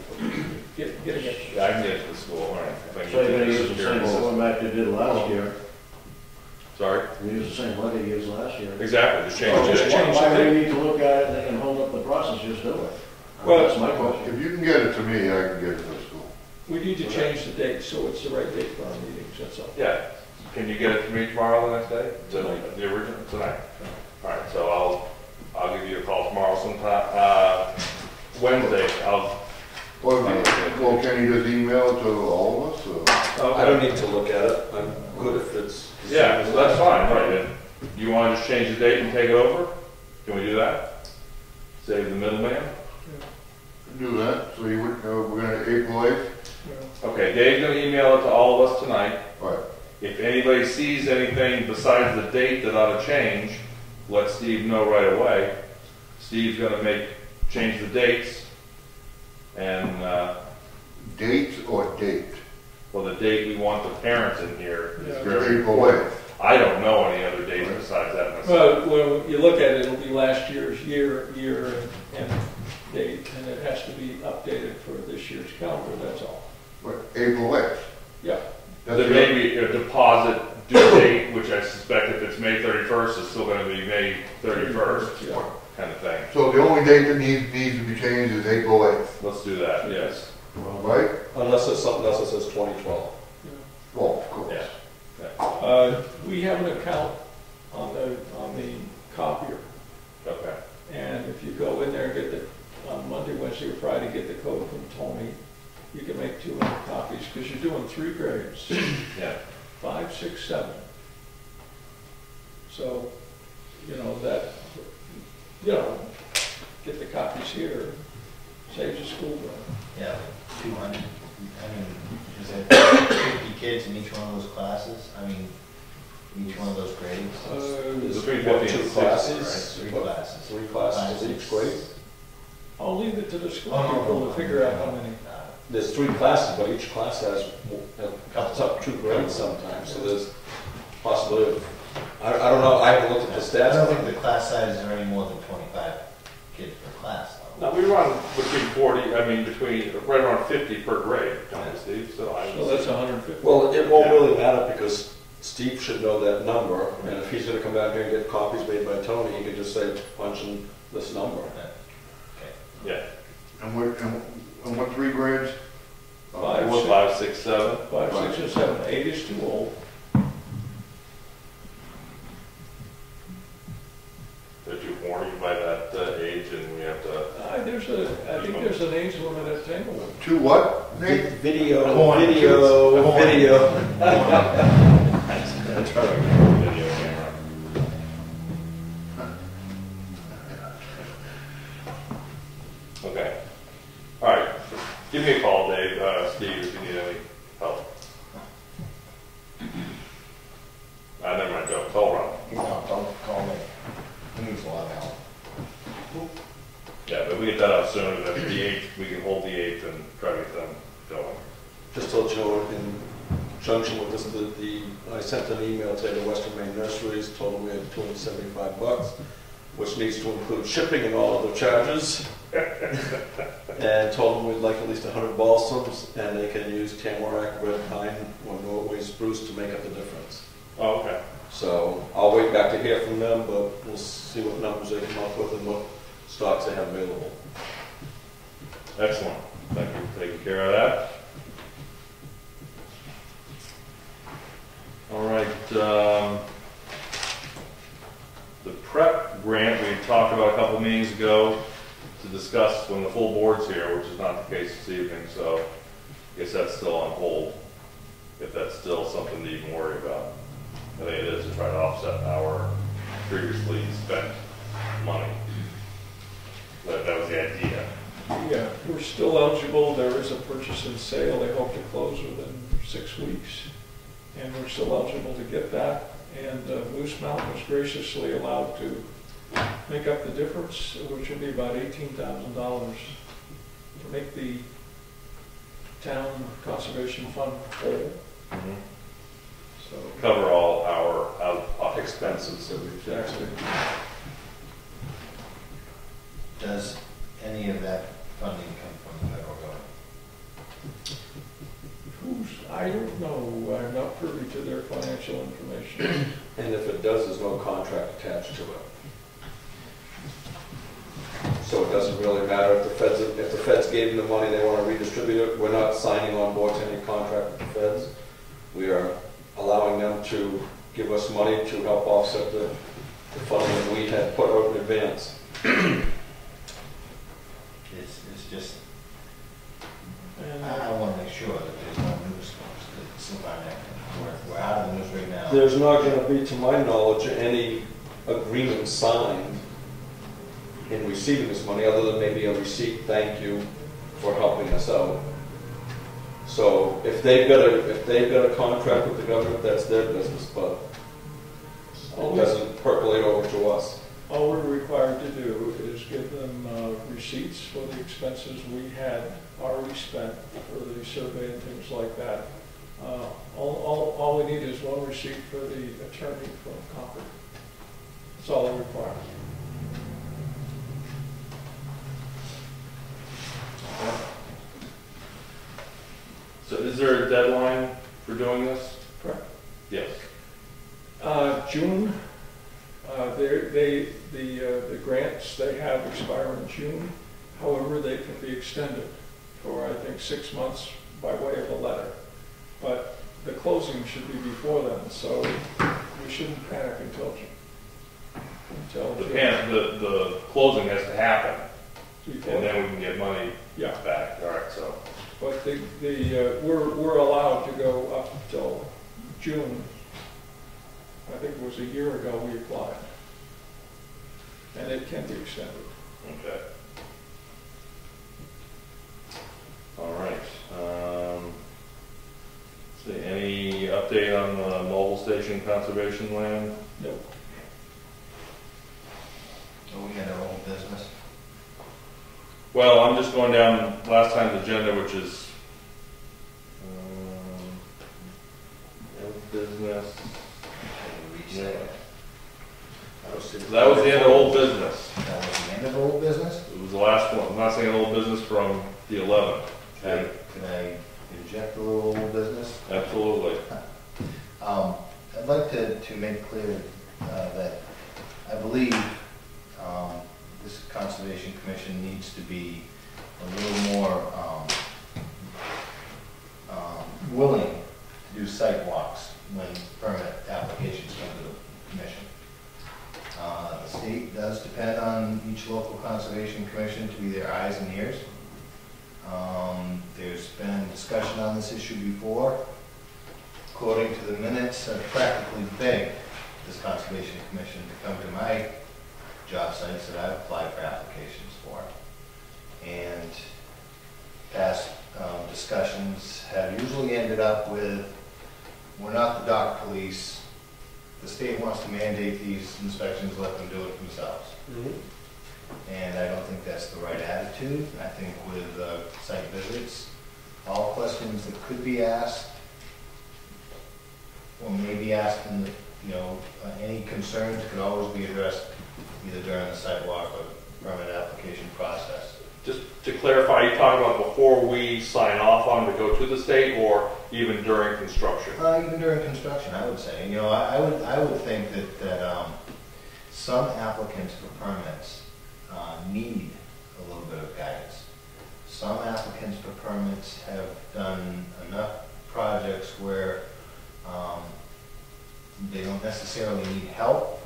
[SPEAKER 1] Getting it.
[SPEAKER 6] Yeah, I can get it to the school, all right.
[SPEAKER 5] So you're gonna use the same format you did last year.
[SPEAKER 6] Sorry?
[SPEAKER 5] You use the same letter you used last year.
[SPEAKER 6] Exactly, just
[SPEAKER 1] Oh,
[SPEAKER 6] change
[SPEAKER 1] just
[SPEAKER 6] it.
[SPEAKER 1] change
[SPEAKER 5] Why
[SPEAKER 1] the
[SPEAKER 5] do you
[SPEAKER 1] date.
[SPEAKER 5] need to look at it and hold up the process, just do it?
[SPEAKER 1] Well,
[SPEAKER 5] That's my question.
[SPEAKER 3] If you can get it to me, I can get it to the school.
[SPEAKER 1] We need to change the date, so it's the right date for our meetings, that's all.
[SPEAKER 6] Yeah, can you get it to me tomorrow, the next day?
[SPEAKER 1] Tonight.
[SPEAKER 6] The original, tonight? All right, so I'll give you a call tomorrow sometime, Wednesday,
[SPEAKER 3] Well, can you just email it to all of us, or?
[SPEAKER 4] I don't need to look at it, I'm good if it's.
[SPEAKER 6] Yeah, so that's fine, right, then. You want to just change the date and take it over? Can we do that? Save the middleman?
[SPEAKER 3] Do that, so you would, we're gonna, April 8th?
[SPEAKER 6] Okay, Dave's gonna email it to all of us tonight.
[SPEAKER 3] Right.
[SPEAKER 6] If anybody sees anything besides the date that ought to change, let Steve know right away. Steve's gonna change the dates, and,
[SPEAKER 3] Dates or date?
[SPEAKER 6] well, the date we want the parents in here is
[SPEAKER 1] Yeah.
[SPEAKER 6] very
[SPEAKER 3] April
[SPEAKER 6] important.
[SPEAKER 3] 8th.
[SPEAKER 6] I don't know any other dates besides that myself.
[SPEAKER 1] Well, when you look at it, it'll be last year's year, and date, and it has to be updated for this year's calendar, that's all.
[SPEAKER 3] What, April 8th?
[SPEAKER 1] Yeah.
[SPEAKER 3] That's
[SPEAKER 6] There
[SPEAKER 3] it?
[SPEAKER 6] may be a deposit due date, which I suspect if it's May 31st, it's still gonna be May 31st,
[SPEAKER 1] Yeah.
[SPEAKER 6] kind of thing.
[SPEAKER 3] So the only date that needs to be changed is April 8th,
[SPEAKER 6] Let's do that, yes.
[SPEAKER 3] right?
[SPEAKER 4] Unless it's something else that says 2012.
[SPEAKER 3] Well, of course.
[SPEAKER 6] Yeah.
[SPEAKER 1] We have an account on the copier,
[SPEAKER 6] Okay.
[SPEAKER 1] and if you go in there and get on Monday, Wednesday, or Friday, get the code from Tony, you can make 200 copies, because you're doing 3 grades,
[SPEAKER 6] Yeah.
[SPEAKER 1] 5, 6, 7. So, get the copies here, saves the school bill.
[SPEAKER 2] Yeah, 200. I mean, is it 50 kids in each one of those classes? I mean, each one of those grades?
[SPEAKER 6] Between
[SPEAKER 4] What,
[SPEAKER 6] 50 and 60,
[SPEAKER 4] two classes?
[SPEAKER 2] Three
[SPEAKER 4] What,
[SPEAKER 2] classes.
[SPEAKER 4] 3 classes in each grade?
[SPEAKER 1] I'll leave it to the school
[SPEAKER 2] Oh, no,
[SPEAKER 1] people
[SPEAKER 2] no,
[SPEAKER 1] to
[SPEAKER 2] no.
[SPEAKER 1] figure out how many.
[SPEAKER 4] There's 3 classes, but each class has, cuts up 2 grades sometimes, so there's possibility of, I don't know, I haven't looked at the
[SPEAKER 2] I don't
[SPEAKER 4] stats.
[SPEAKER 2] think the class sizes are any more than 25 kids per class, though.
[SPEAKER 6] No, we run between 40, right around 50 per grade, Steve, so
[SPEAKER 1] So that's 150.
[SPEAKER 4] Well, it won't really matter because Steve should know that number, and if he's gonna come down here and get copies made by Tony, he can just say, punch in this number.
[SPEAKER 6] Yeah.
[SPEAKER 3] And what 3 grades?
[SPEAKER 1] 5,
[SPEAKER 6] 5, 6, 7.
[SPEAKER 1] 5, 6, and 7. 8 is too old.
[SPEAKER 6] They're too horny by that age, and we have to.
[SPEAKER 1] I think there's an age limit at Tanglewood.
[SPEAKER 3] 2 what, Nate?
[SPEAKER 4] Video.
[SPEAKER 2] Corn.
[SPEAKER 6] That's probably a video camera. Okay. All right. Give me a call, Dave, Steve, if you need any help. Never mind, Joe. Call Ron.
[SPEAKER 2] No, don't call me. He needs a lot of help.
[SPEAKER 6] Yeah, but we get that out soon, and then the 8th, we can hold the 8th and try to get them going.
[SPEAKER 4] Just to let you know, in conjunction with this, I sent an email today to Western Maine Nurseries, told them we had $275, which needs to include shipping and all other charges. And told them we'd like at least 100 balsams, and they can use tamarack, red pine, or Norway spruce to make up the difference.
[SPEAKER 6] Oh, okay.
[SPEAKER 4] So I'll wait back to hear from them, but we'll see what numbers they come up with and what stocks they have available.
[SPEAKER 6] Excellent. Thank you for taking care of that. All right. The prep grant we talked about a couple meetings ago to discuss when the full board's here, which is not the case this evening, so I guess that's still on hold, if that's still something to even worry about. I think it is to try to offset our previously spent money. That was the idea.
[SPEAKER 1] Yeah, we're still eligible. There is a purchase and sale. They hope to close within 6 weeks. And we're still eligible to get that. And Moose Mountain was graciously allowed to make up the difference, which would be about $18,000 to make the town conservation fund whole.
[SPEAKER 6] Mhm.
[SPEAKER 1] So,
[SPEAKER 6] Cover all our expenses that we've
[SPEAKER 1] exactly.
[SPEAKER 2] Does any of that funding come from the federal government?
[SPEAKER 1] I don't know. I'm not privy to their financial information.
[SPEAKER 4] And if it does, there's no contract attached to it. So it doesn't really matter if the feds gave them the money, they want to redistribute it. We're not signing on board to any contract with the feds. We are allowing them to give us money to help offset the funding that we had put out in advance.
[SPEAKER 2] It's just,
[SPEAKER 1] And
[SPEAKER 2] I want to make sure that there's no news that slip our neck. We're out of the news right now.
[SPEAKER 4] There's not going to be, to my knowledge, any agreement signed in receiving this money, other than maybe a receipt, thank you for helping us out. So if they've got a contract with the government, that's their business, but it doesn't percolate over to us.
[SPEAKER 1] all we're required to do is give them receipts for the expenses we had already spent for the survey and things like that. All we need is one receipt for the attorney from Concord. That's all they require.
[SPEAKER 6] So is there a deadline for doing this?
[SPEAKER 1] Correct.
[SPEAKER 6] Yes.
[SPEAKER 1] June. The grants they have expire in June. However, they can be extended for, I think, 6 months by way of a letter. But the closing should be before then, so we shouldn't panic until June.
[SPEAKER 6] The closing has to happen,
[SPEAKER 1] Before
[SPEAKER 6] and
[SPEAKER 1] then.
[SPEAKER 6] then we can get money
[SPEAKER 1] Yeah,
[SPEAKER 6] back. All right, so.
[SPEAKER 1] but we're allowed to go up until June. I think it was a year ago we applied. And it can be extended.
[SPEAKER 6] Okay. All right. See, any update on the mobile station conservation land?
[SPEAKER 1] Nope.
[SPEAKER 2] So we had our own business.
[SPEAKER 6] Well, I'm just going down last time's agenda, which is business.
[SPEAKER 2] We reached that.
[SPEAKER 6] That was the end of old business.
[SPEAKER 2] That was the end of old business?
[SPEAKER 6] It was the last one. I'm not saying old business from the 11th. And
[SPEAKER 2] Can I inject a little old business?
[SPEAKER 6] absolutely.
[SPEAKER 2] I'd like to make clear that I believe this Conservation Commission needs to be a little more willing to do site walks when permit applications come to the commission. The state does depend on each local Conservation Commission to be their eyes and ears. There's been discussion on this issue before. According to the minutes, I've practically begged this Conservation Commission to come to my job sites that I've applied for applications for. And past discussions have usually ended up with, we're not the dock police. The state wants to mandate these inspections, let them do it themselves. And I don't think that's the right attitude. I think with site visits, all questions that could be asked, or maybe asked in the, any concerns could always be addressed either during the sidewalk or permit application process.
[SPEAKER 6] Just to clarify, you're talking about before we sign off on to go to the state, or even during construction?
[SPEAKER 2] Even during construction, I would say. I would think that some applicants for permits need a little bit of guidance. Some applicants for permits have done enough projects where they don't necessarily need help.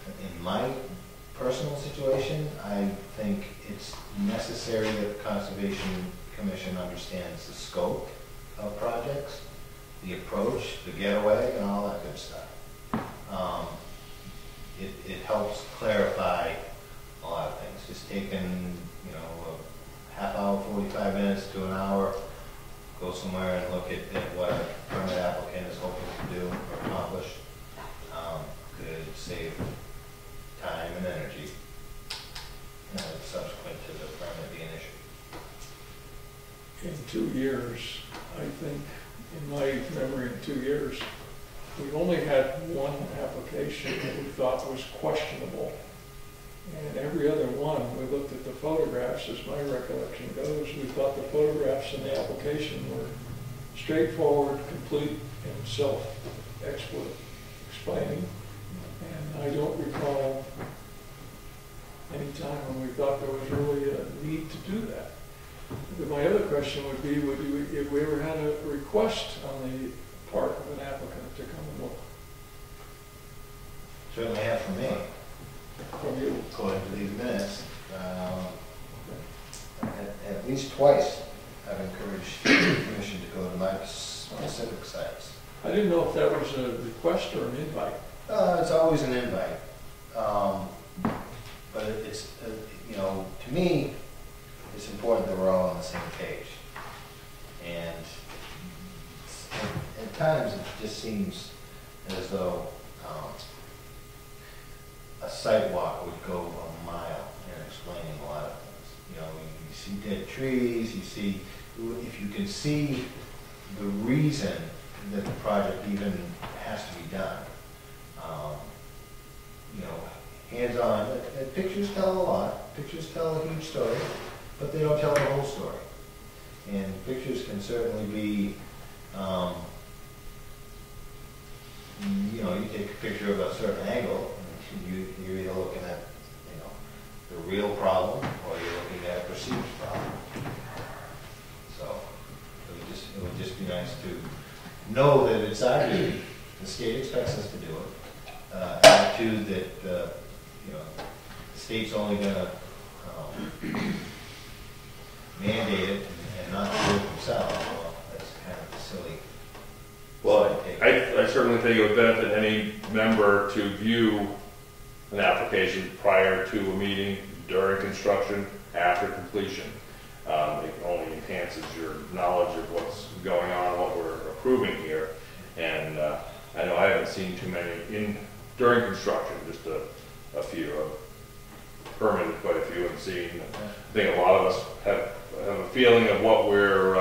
[SPEAKER 2] In my personal situation, I think it's necessary that the Conservation Commission understands the scope of projects, the approach, the getaway, and all that good stuff. It helps clarify a lot of things. Just taking, 45 minutes to an hour, go somewhere and look at what a permit applicant is hoping to do or accomplish. Could save time and energy subsequent to the permit being issued.
[SPEAKER 1] In 2 years, I think, in my memory, in 2 years, we only had one application that we thought was questionable. And every other one, we looked at the photographs, as my recollection goes, we thought the photographs in the application were straightforward, complete, and self-explaining. And I don't recall any time when we thought there was really a need to do that. But my other question would be, if we ever had a request on the part of an applicant to come and look
[SPEAKER 2] Certainly have from me,
[SPEAKER 1] from you?
[SPEAKER 2] according to these minutes. At least twice, I've encouraged the commission to go to my specific sites.
[SPEAKER 1] I didn't know if that was a request or an invite.
[SPEAKER 2] It's always an invite. But it's, you know, to me, it's important that we're all on the same page. And at times it just seems as though a sidewalk would go a mile in explaining a lot of things. You know, you see dead trees, you see, if you can see the reason that the project even has to be done. You know, hands-on, pictures tell a lot, pictures tell a huge story, but they don't tell the whole story. And pictures can certainly be, you know, you take a picture of a certain angle, and you're either looking at, you know, the real problem, or you're looking at a perceived problem. So, it would just be nice to know that it's our duty, the state expects us to do it. Attitude that, you know, the state's only going to mandate it and not do it themselves. Well, that's kind of silly.
[SPEAKER 6] Well, I certainly think it would benefit any member to view an application prior to a meeting, during construction, after completion. It only enhances your knowledge of what's going on, what we're approving here. And I know I haven't seen too many during construction, just a few. I've permitted quite a few and seen. I think a lot of us have a feeling of what we're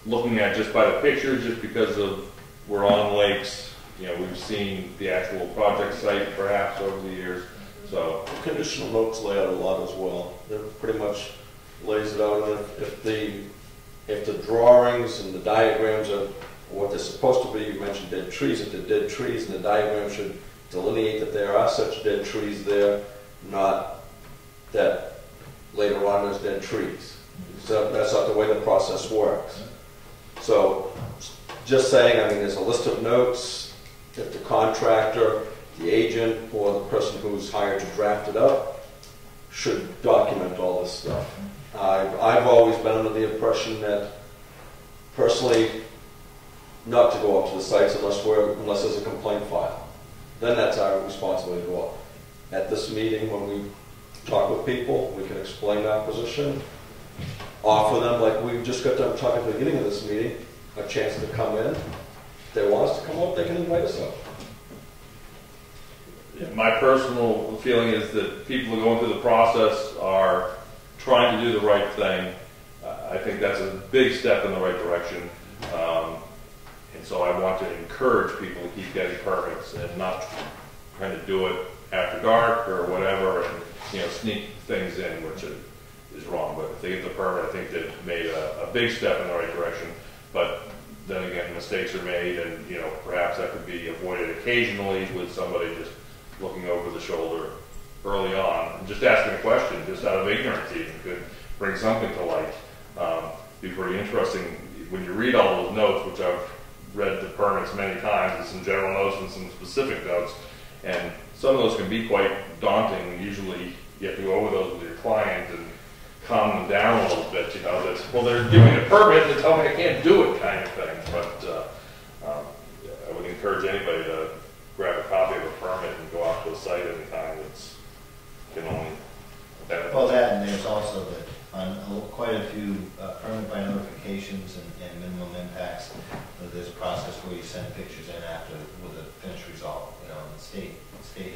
[SPEAKER 6] looking at just by the pictures, just because of we're on lakes. You know, we've seen the actual project site perhaps over the years. So
[SPEAKER 4] The conditional notes lay out a lot as well. It pretty much lays it out. And if the drawings and the diagrams are what they're supposed to be, you mentioned dead trees, if they're dead trees, and the diagram should delineate that there are such dead trees there, not that later on there's dead trees. So that's not the way the process works. So just saying, I mean, there's a list of notes. If the contractor, the agent, or the person who's hired to draft it up should document all this stuff. I've always been under the impression that, personally, not to go up to the sites unless there's a complaint filed. Then that's our responsibility to go up. At this meeting, when we talk with people, we can explain our position, offer them, like we just got done talking at the beginning of this meeting, a chance to come in. If they want us to come up, they can invite us up.
[SPEAKER 6] my personal feeling is that people who are going through the process are trying to do the right thing. I think that's a big step in the right direction. And so I want to encourage people to keep getting permits and not trying to do it after dark or whatever and, you know, sneak things in, which is wrong. But if they get the permit, I think they've made a big step in the right direction. But then again, mistakes are made, and, you know, perhaps that could be avoided occasionally with somebody just looking over the shoulder early on and just asking a question, just out of ignorance even, could bring something to light. Be pretty interesting when you read all those notes, which I've read the permits many times, and some general notes and some specific notes, and some of those can be quite daunting. Usually you have to go over those with your client and calm them down a little bit, you know, that, well, they're giving a permit and they tell me I can't do it kind of thing. But I would encourage anybody to grab a copy of a permit and go out to a site anytime. It's can only benefit.
[SPEAKER 2] Well, that, and there's also that on quite a few to permit by notifications and minimum impacts, there's a process where you send pictures in after with a finished result. You know, the state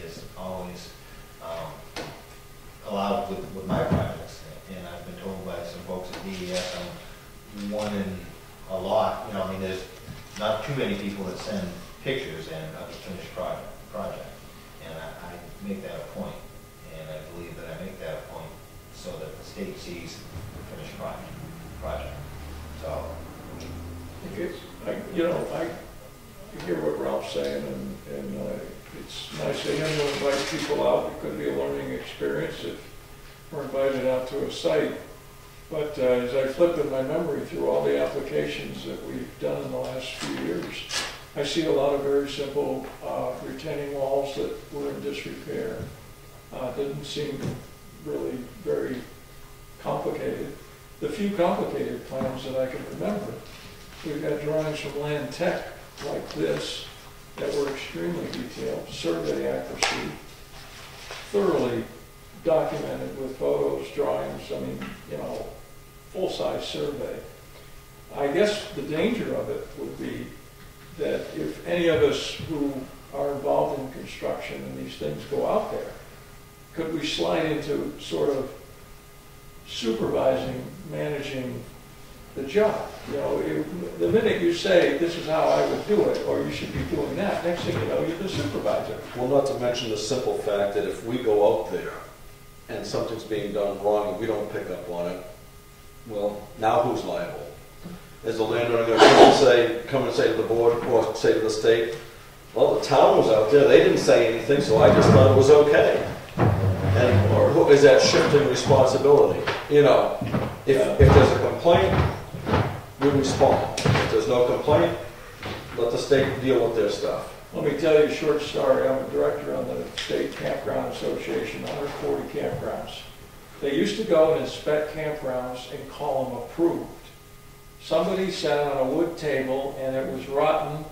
[SPEAKER 2] has always allowed with my projects, and I've been told by some folks at DES I'm one in a lot. You know, I mean, there's not too many people that send pictures in of a finished project, and I make that a point, and I believe that I make that a point so that the state sees the finished project. So,
[SPEAKER 1] I hear what Ralph's saying, and it's nice of him to invite people out. It could be a learning experience if we're invited out to a site. But as I flip in my memory through all the applications that we've done in the last few years, I see a lot of very simple retaining walls that were in disrepair. Didn't seem really very complicated. The few complicated plans that I can remember, we've got drawings from Land Tech like this that were extremely detailed, survey accuracy, thoroughly documented with photos, drawings, I mean, you know, full-size survey. I guess the danger of it would be that if any of us who are involved in construction and these things go out there, could we slide into sort of supervising, managing the job? You know, the minute you say, this is how I would do it, or you should be doing that, next thing you know, you're the supervisor.
[SPEAKER 4] Well, not to mention the simple fact that if we go out there and something's being done wrong and we don't pick up on it, well, now who's liable? Is the landowner going to come and say to the board or say to the state, well, the town was out there, they didn't say anything, so I just thought it was okay. And, or who is that shifting responsibility? You know, if there's a complaint, we respond. If there's no complaint, let the state deal with their stuff.
[SPEAKER 1] Let me tell you a short story. I'm a director on the State Campground Association, 140 campgrounds. They used to go and inspect campgrounds and call them approved. Somebody sat on a wood table and it was rotten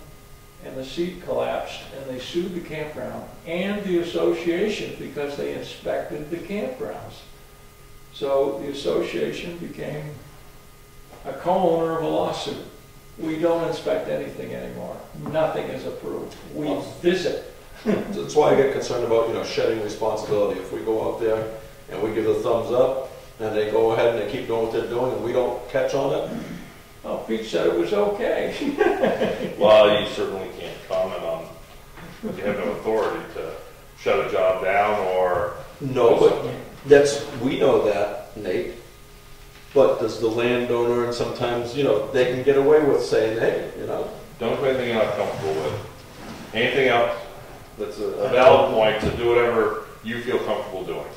[SPEAKER 1] and the seat collapsed, and they sued the campground and the association because they inspected the campgrounds. So the association became a co-owner of a lawsuit. We don't inspect anything anymore. Nothing is approved. We visit.
[SPEAKER 4] That's why I get concerned about, you know, shedding responsibility. If we go out there and we give the thumbs up and they go ahead and they keep doing what they're doing and we don't catch on it.
[SPEAKER 1] Oh, Pete said it was okay.
[SPEAKER 6] Well, you certainly can't comment on, you have no authority to shut a job down or...
[SPEAKER 4] No, but we know that, Nate. But does the landowner, and sometimes, you know, they can get away with saying, hey, you know.
[SPEAKER 6] Don't do anything you're not comfortable with. Anything else that's a valid point to do whatever you feel comfortable doing,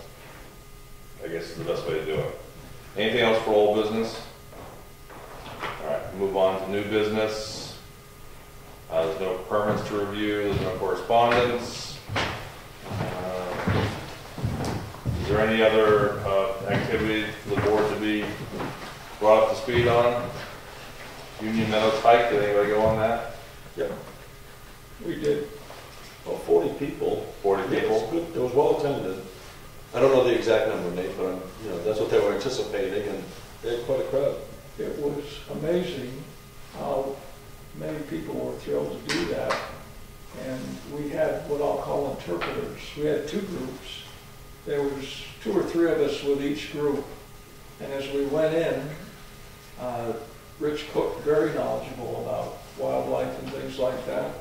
[SPEAKER 6] I guess is the best way to do it. Anything else for old business? All right, move on to new business. There's no permits to review, there's no correspondence. Is there any other activity for the board to be brought up to speed on? Union Meadows Hike, did anybody go on that?
[SPEAKER 4] Yep.
[SPEAKER 1] We did.
[SPEAKER 4] Well, 40 people.
[SPEAKER 6] 40 people?
[SPEAKER 4] It was good. It was well attended. I don't know the exact number, Nate, but you know, that's what they were anticipating, and they had quite a crowd.
[SPEAKER 1] It was amazing how many people were thrilled to do that. And we had what I'll call interpreters. We had two groups. There was 2 or 3 of us with each group. And as we went in, Rich Cook, very knowledgeable about wildlife and things like that.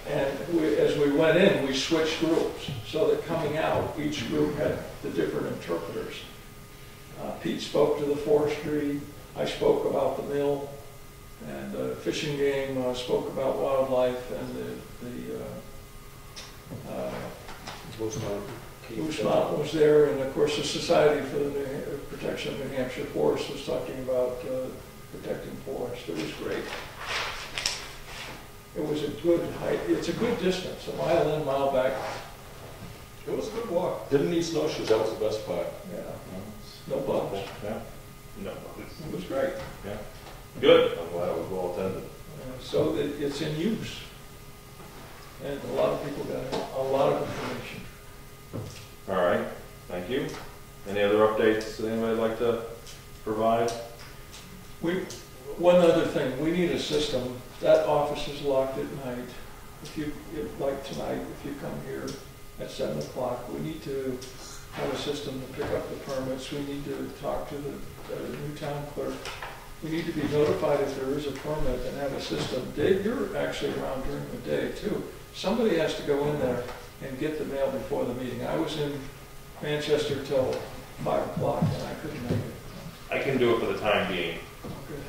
[SPEAKER 1] As we went in, we switched groups. So that coming out, each group had the different interpreters. Pete spoke to the forestry, I spoke about the mill, and fishing game spoke about wildlife, and Moose Mountain was there, and of course the Society for the Protection of New Hampshire Forest was talking about protecting forest. It was great. It was a good hike. It's a good distance, a mile in, mile back.
[SPEAKER 4] It was a good walk. Didn't need snowshoes, that was the best part.
[SPEAKER 1] Yeah. No bumps.
[SPEAKER 6] Yeah. No.
[SPEAKER 1] It was great.
[SPEAKER 6] Yeah. Good. I'm glad it was well attended.
[SPEAKER 1] So it's in use. And a lot of people got a lot of information.
[SPEAKER 6] All right. Thank you. Any other updates that anybody would like to provide?
[SPEAKER 1] One other thing, we need a system. That office is locked at night. Like tonight, if you come here at 7 o'clock, we need to have a system to pick up the permits. We need to talk to the new town clerk. We need to be notified if there is a permit and have a system. Dave, you're actually around during the day too. Somebody has to go in there and get the mail before the meeting. I was in Manchester till 5 o'clock and I couldn't make it.
[SPEAKER 6] I can do it for the time being.
[SPEAKER 1] Okay.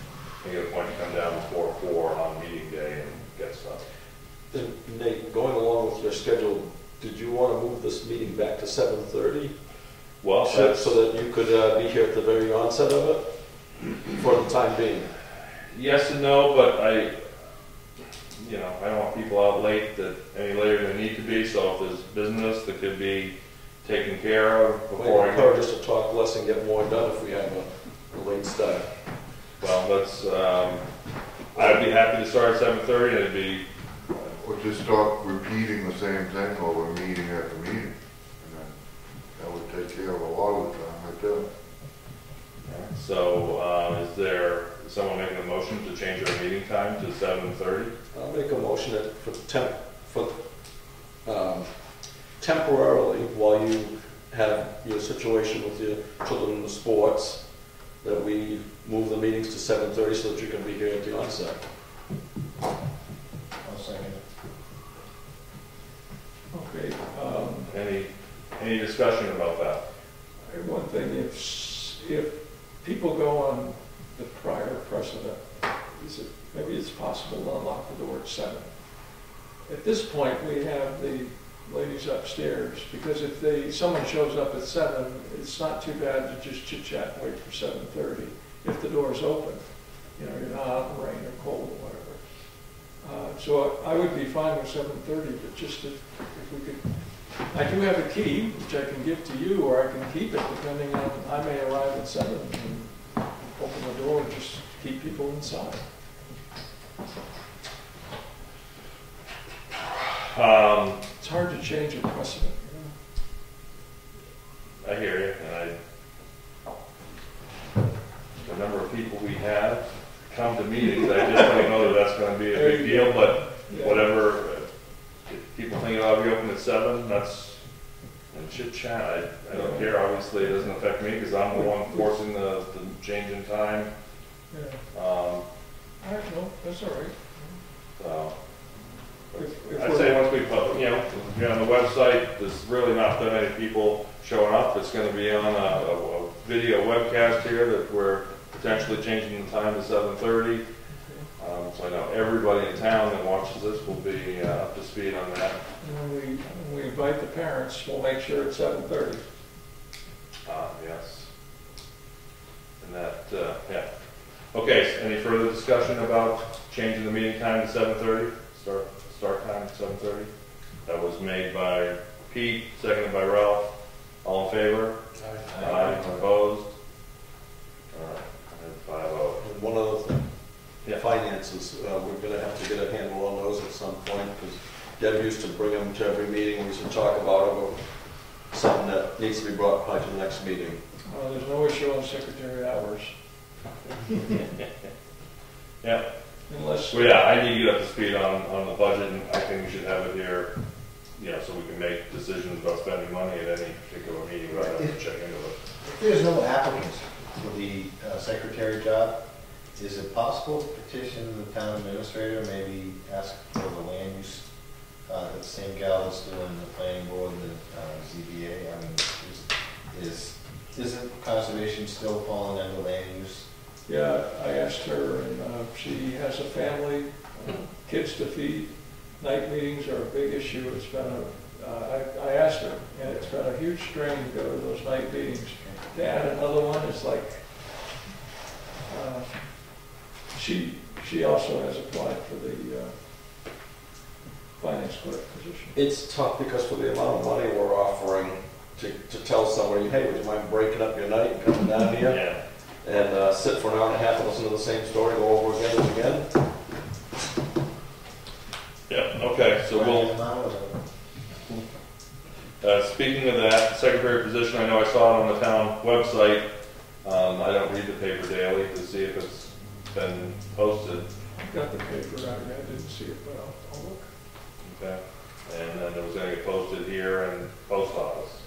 [SPEAKER 6] I get a point to come down before 4 on meeting day and get stuff.
[SPEAKER 4] Then, Nate, going along with your schedule, did you want to move this meeting back to 7:30?
[SPEAKER 6] Well,
[SPEAKER 4] So that you could be here at the very onset of it, for the time being?
[SPEAKER 6] yes and no, but I don't want people out late any later than they need to be, so if there's business that could be taken care of before I
[SPEAKER 4] encourage us to talk less and get more done if we have a late start.
[SPEAKER 6] well, I'd be happy to start at 7:30 and it'd be,
[SPEAKER 3] Or just stop repeating the same thing over meeting after meeting. And then that would take care of a lot of the time right there.
[SPEAKER 6] so is there someone making a motion to change our meeting time to 7:30?
[SPEAKER 4] I'll make a motion that temporarily, while you have your situation with your children in the sports, that we move the meetings to 7:30 so that you can be here at the onset.
[SPEAKER 2] I'll second it.
[SPEAKER 1] Okay.
[SPEAKER 6] Any discussion about that?
[SPEAKER 1] One thing, if people go on the prior precedent, maybe it's possible to unlock the door at 7. At this point, we have the ladies upstairs, because if someone shows up at 7, it's not too bad to just chit chat and wait for 7:30. If the door's open, you're not out in the rain or cold or whatever. So I would be fine with 7:30, but just if we could, I do have a key, which I can give to you, or I can keep it, depending on, I may arrive at 7 and open the door and just keep people inside. It's hard to change a precedent,
[SPEAKER 6] I hear you, and the number of people we have come to meetings, I just don't know that that's going to be a big deal, but whatever, if people think it'll be open at 7, that's, and chit chat, I don't care, obviously it doesn't affect me, because I'm the one forcing the change in time.
[SPEAKER 1] Yeah. All right, no, that's all right.
[SPEAKER 6] So,
[SPEAKER 1] If
[SPEAKER 6] I'd say once we put, on the website, there's really not that many people showing up. It's going to be on a video webcast here that we're potentially changing the time to 7:30. So I know everybody in town that watches this will be up to speed on that.
[SPEAKER 1] And when we invite the parents, we'll make sure it's 7:30.
[SPEAKER 6] Yes. And that, yeah. Okay, so any further discussion about changing the meeting time to 7:30? Start time at 7:30? That was made by Pete, seconded by Relf. All in favor? Aye. Opposed? All right, and 5-0.
[SPEAKER 4] And one other thing,
[SPEAKER 6] Yeah.
[SPEAKER 4] finances, we're going to have to get a handle on those at some point, because Deb used to bring them to every meeting, we used to talk about it, or something that needs to be brought probably to the next meeting.
[SPEAKER 1] There's no issue on secretary hours,
[SPEAKER 6] Yeah.
[SPEAKER 1] unless.
[SPEAKER 6] Well, yeah, I need to get up to speed on the budget, and I think we should have it here, so we can make decisions about spending money at any particular meeting, rather than check into it.
[SPEAKER 2] If there's no applicants for the secretary job, is it possible to petition the town administrator, maybe ask for the land use, that same gal that's doing the planning board and the ZBA? I mean, isn't conservation still falling under land use?
[SPEAKER 1] Yeah, I asked her, and she has a family, kids to feed. Night meetings are a big issue. It's been I asked her, and it's been a huge strain to go to those night meetings. To add another one, it's like, she also has applied for the finance clerk position.
[SPEAKER 4] It's tough because for the amount of money we're offering to tell somebody, hey, would you mind breaking up your night and coming down here?
[SPEAKER 6] Yeah.
[SPEAKER 4] And sit for an hour and a half and listen to the same story, go over again and again.
[SPEAKER 6] Yeah, okay, so we'll, speaking of that secretary position, I know I saw it on the town website. I don't read the paper daily to see if it's been posted.
[SPEAKER 1] I've got the paper out here, I didn't see it, but I'll look.
[SPEAKER 6] Okay. And then it was gonna get posted here and post office.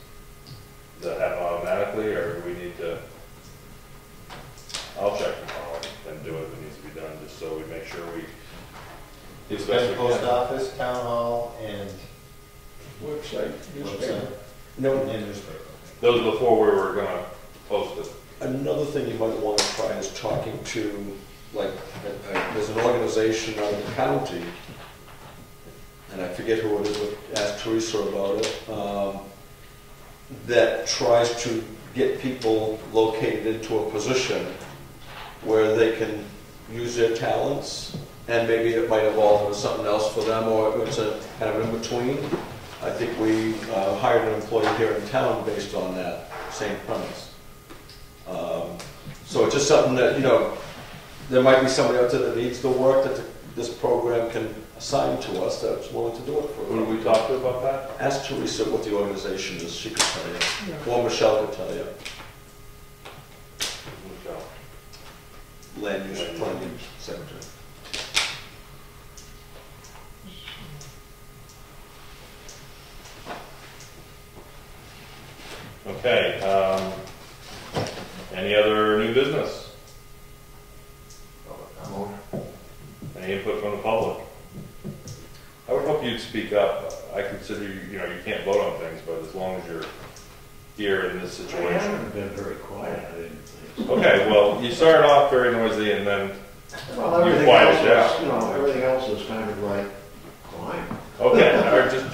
[SPEAKER 6] Does that happen automatically, or do we need to? I'll check tomorrow and do what needs to be done, just so we make sure we.
[SPEAKER 2] It's
[SPEAKER 6] best
[SPEAKER 2] been
[SPEAKER 6] we
[SPEAKER 2] post
[SPEAKER 6] can.
[SPEAKER 2] office, town hall, and
[SPEAKER 1] Website, newspaper.
[SPEAKER 2] website,
[SPEAKER 4] No,
[SPEAKER 2] and newspaper.
[SPEAKER 6] Those are before we were gonna post it.
[SPEAKER 4] another thing you might want to try is talking to, like, there's an organization out of the county, and I forget who it is, but ask Teresa about it, that tries to get people located into a position where they can use their talents, and maybe it might evolve into something else for them, or it's a kind of in between. I think we hired an employee here in town based on that same premise. So it's just something that, you know, there might be somebody out there that needs the work that this program can assign to us that's willing to do it for
[SPEAKER 6] Who did
[SPEAKER 4] them.
[SPEAKER 6] we talk to about that?
[SPEAKER 4] Ask Teresa what the organization is, she could tell you.
[SPEAKER 1] Yeah.
[SPEAKER 4] Or Michelle could tell you.
[SPEAKER 6] Michelle.
[SPEAKER 4] Land use planning secretary.
[SPEAKER 6] Okay, any other new business? Any input from the public? I would hope you'd speak up. I consider you know, you can't vote on things, but as long as you're here in this
[SPEAKER 5] I
[SPEAKER 6] situation.
[SPEAKER 5] haven't been very quiet, I didn't think.
[SPEAKER 6] Okay, well, you started off very noisy and then,
[SPEAKER 5] Well,
[SPEAKER 6] You
[SPEAKER 5] everything
[SPEAKER 6] quieted
[SPEAKER 5] else
[SPEAKER 6] down.
[SPEAKER 5] is, you know, everything else is kind of like quiet.
[SPEAKER 6] okay, all right, just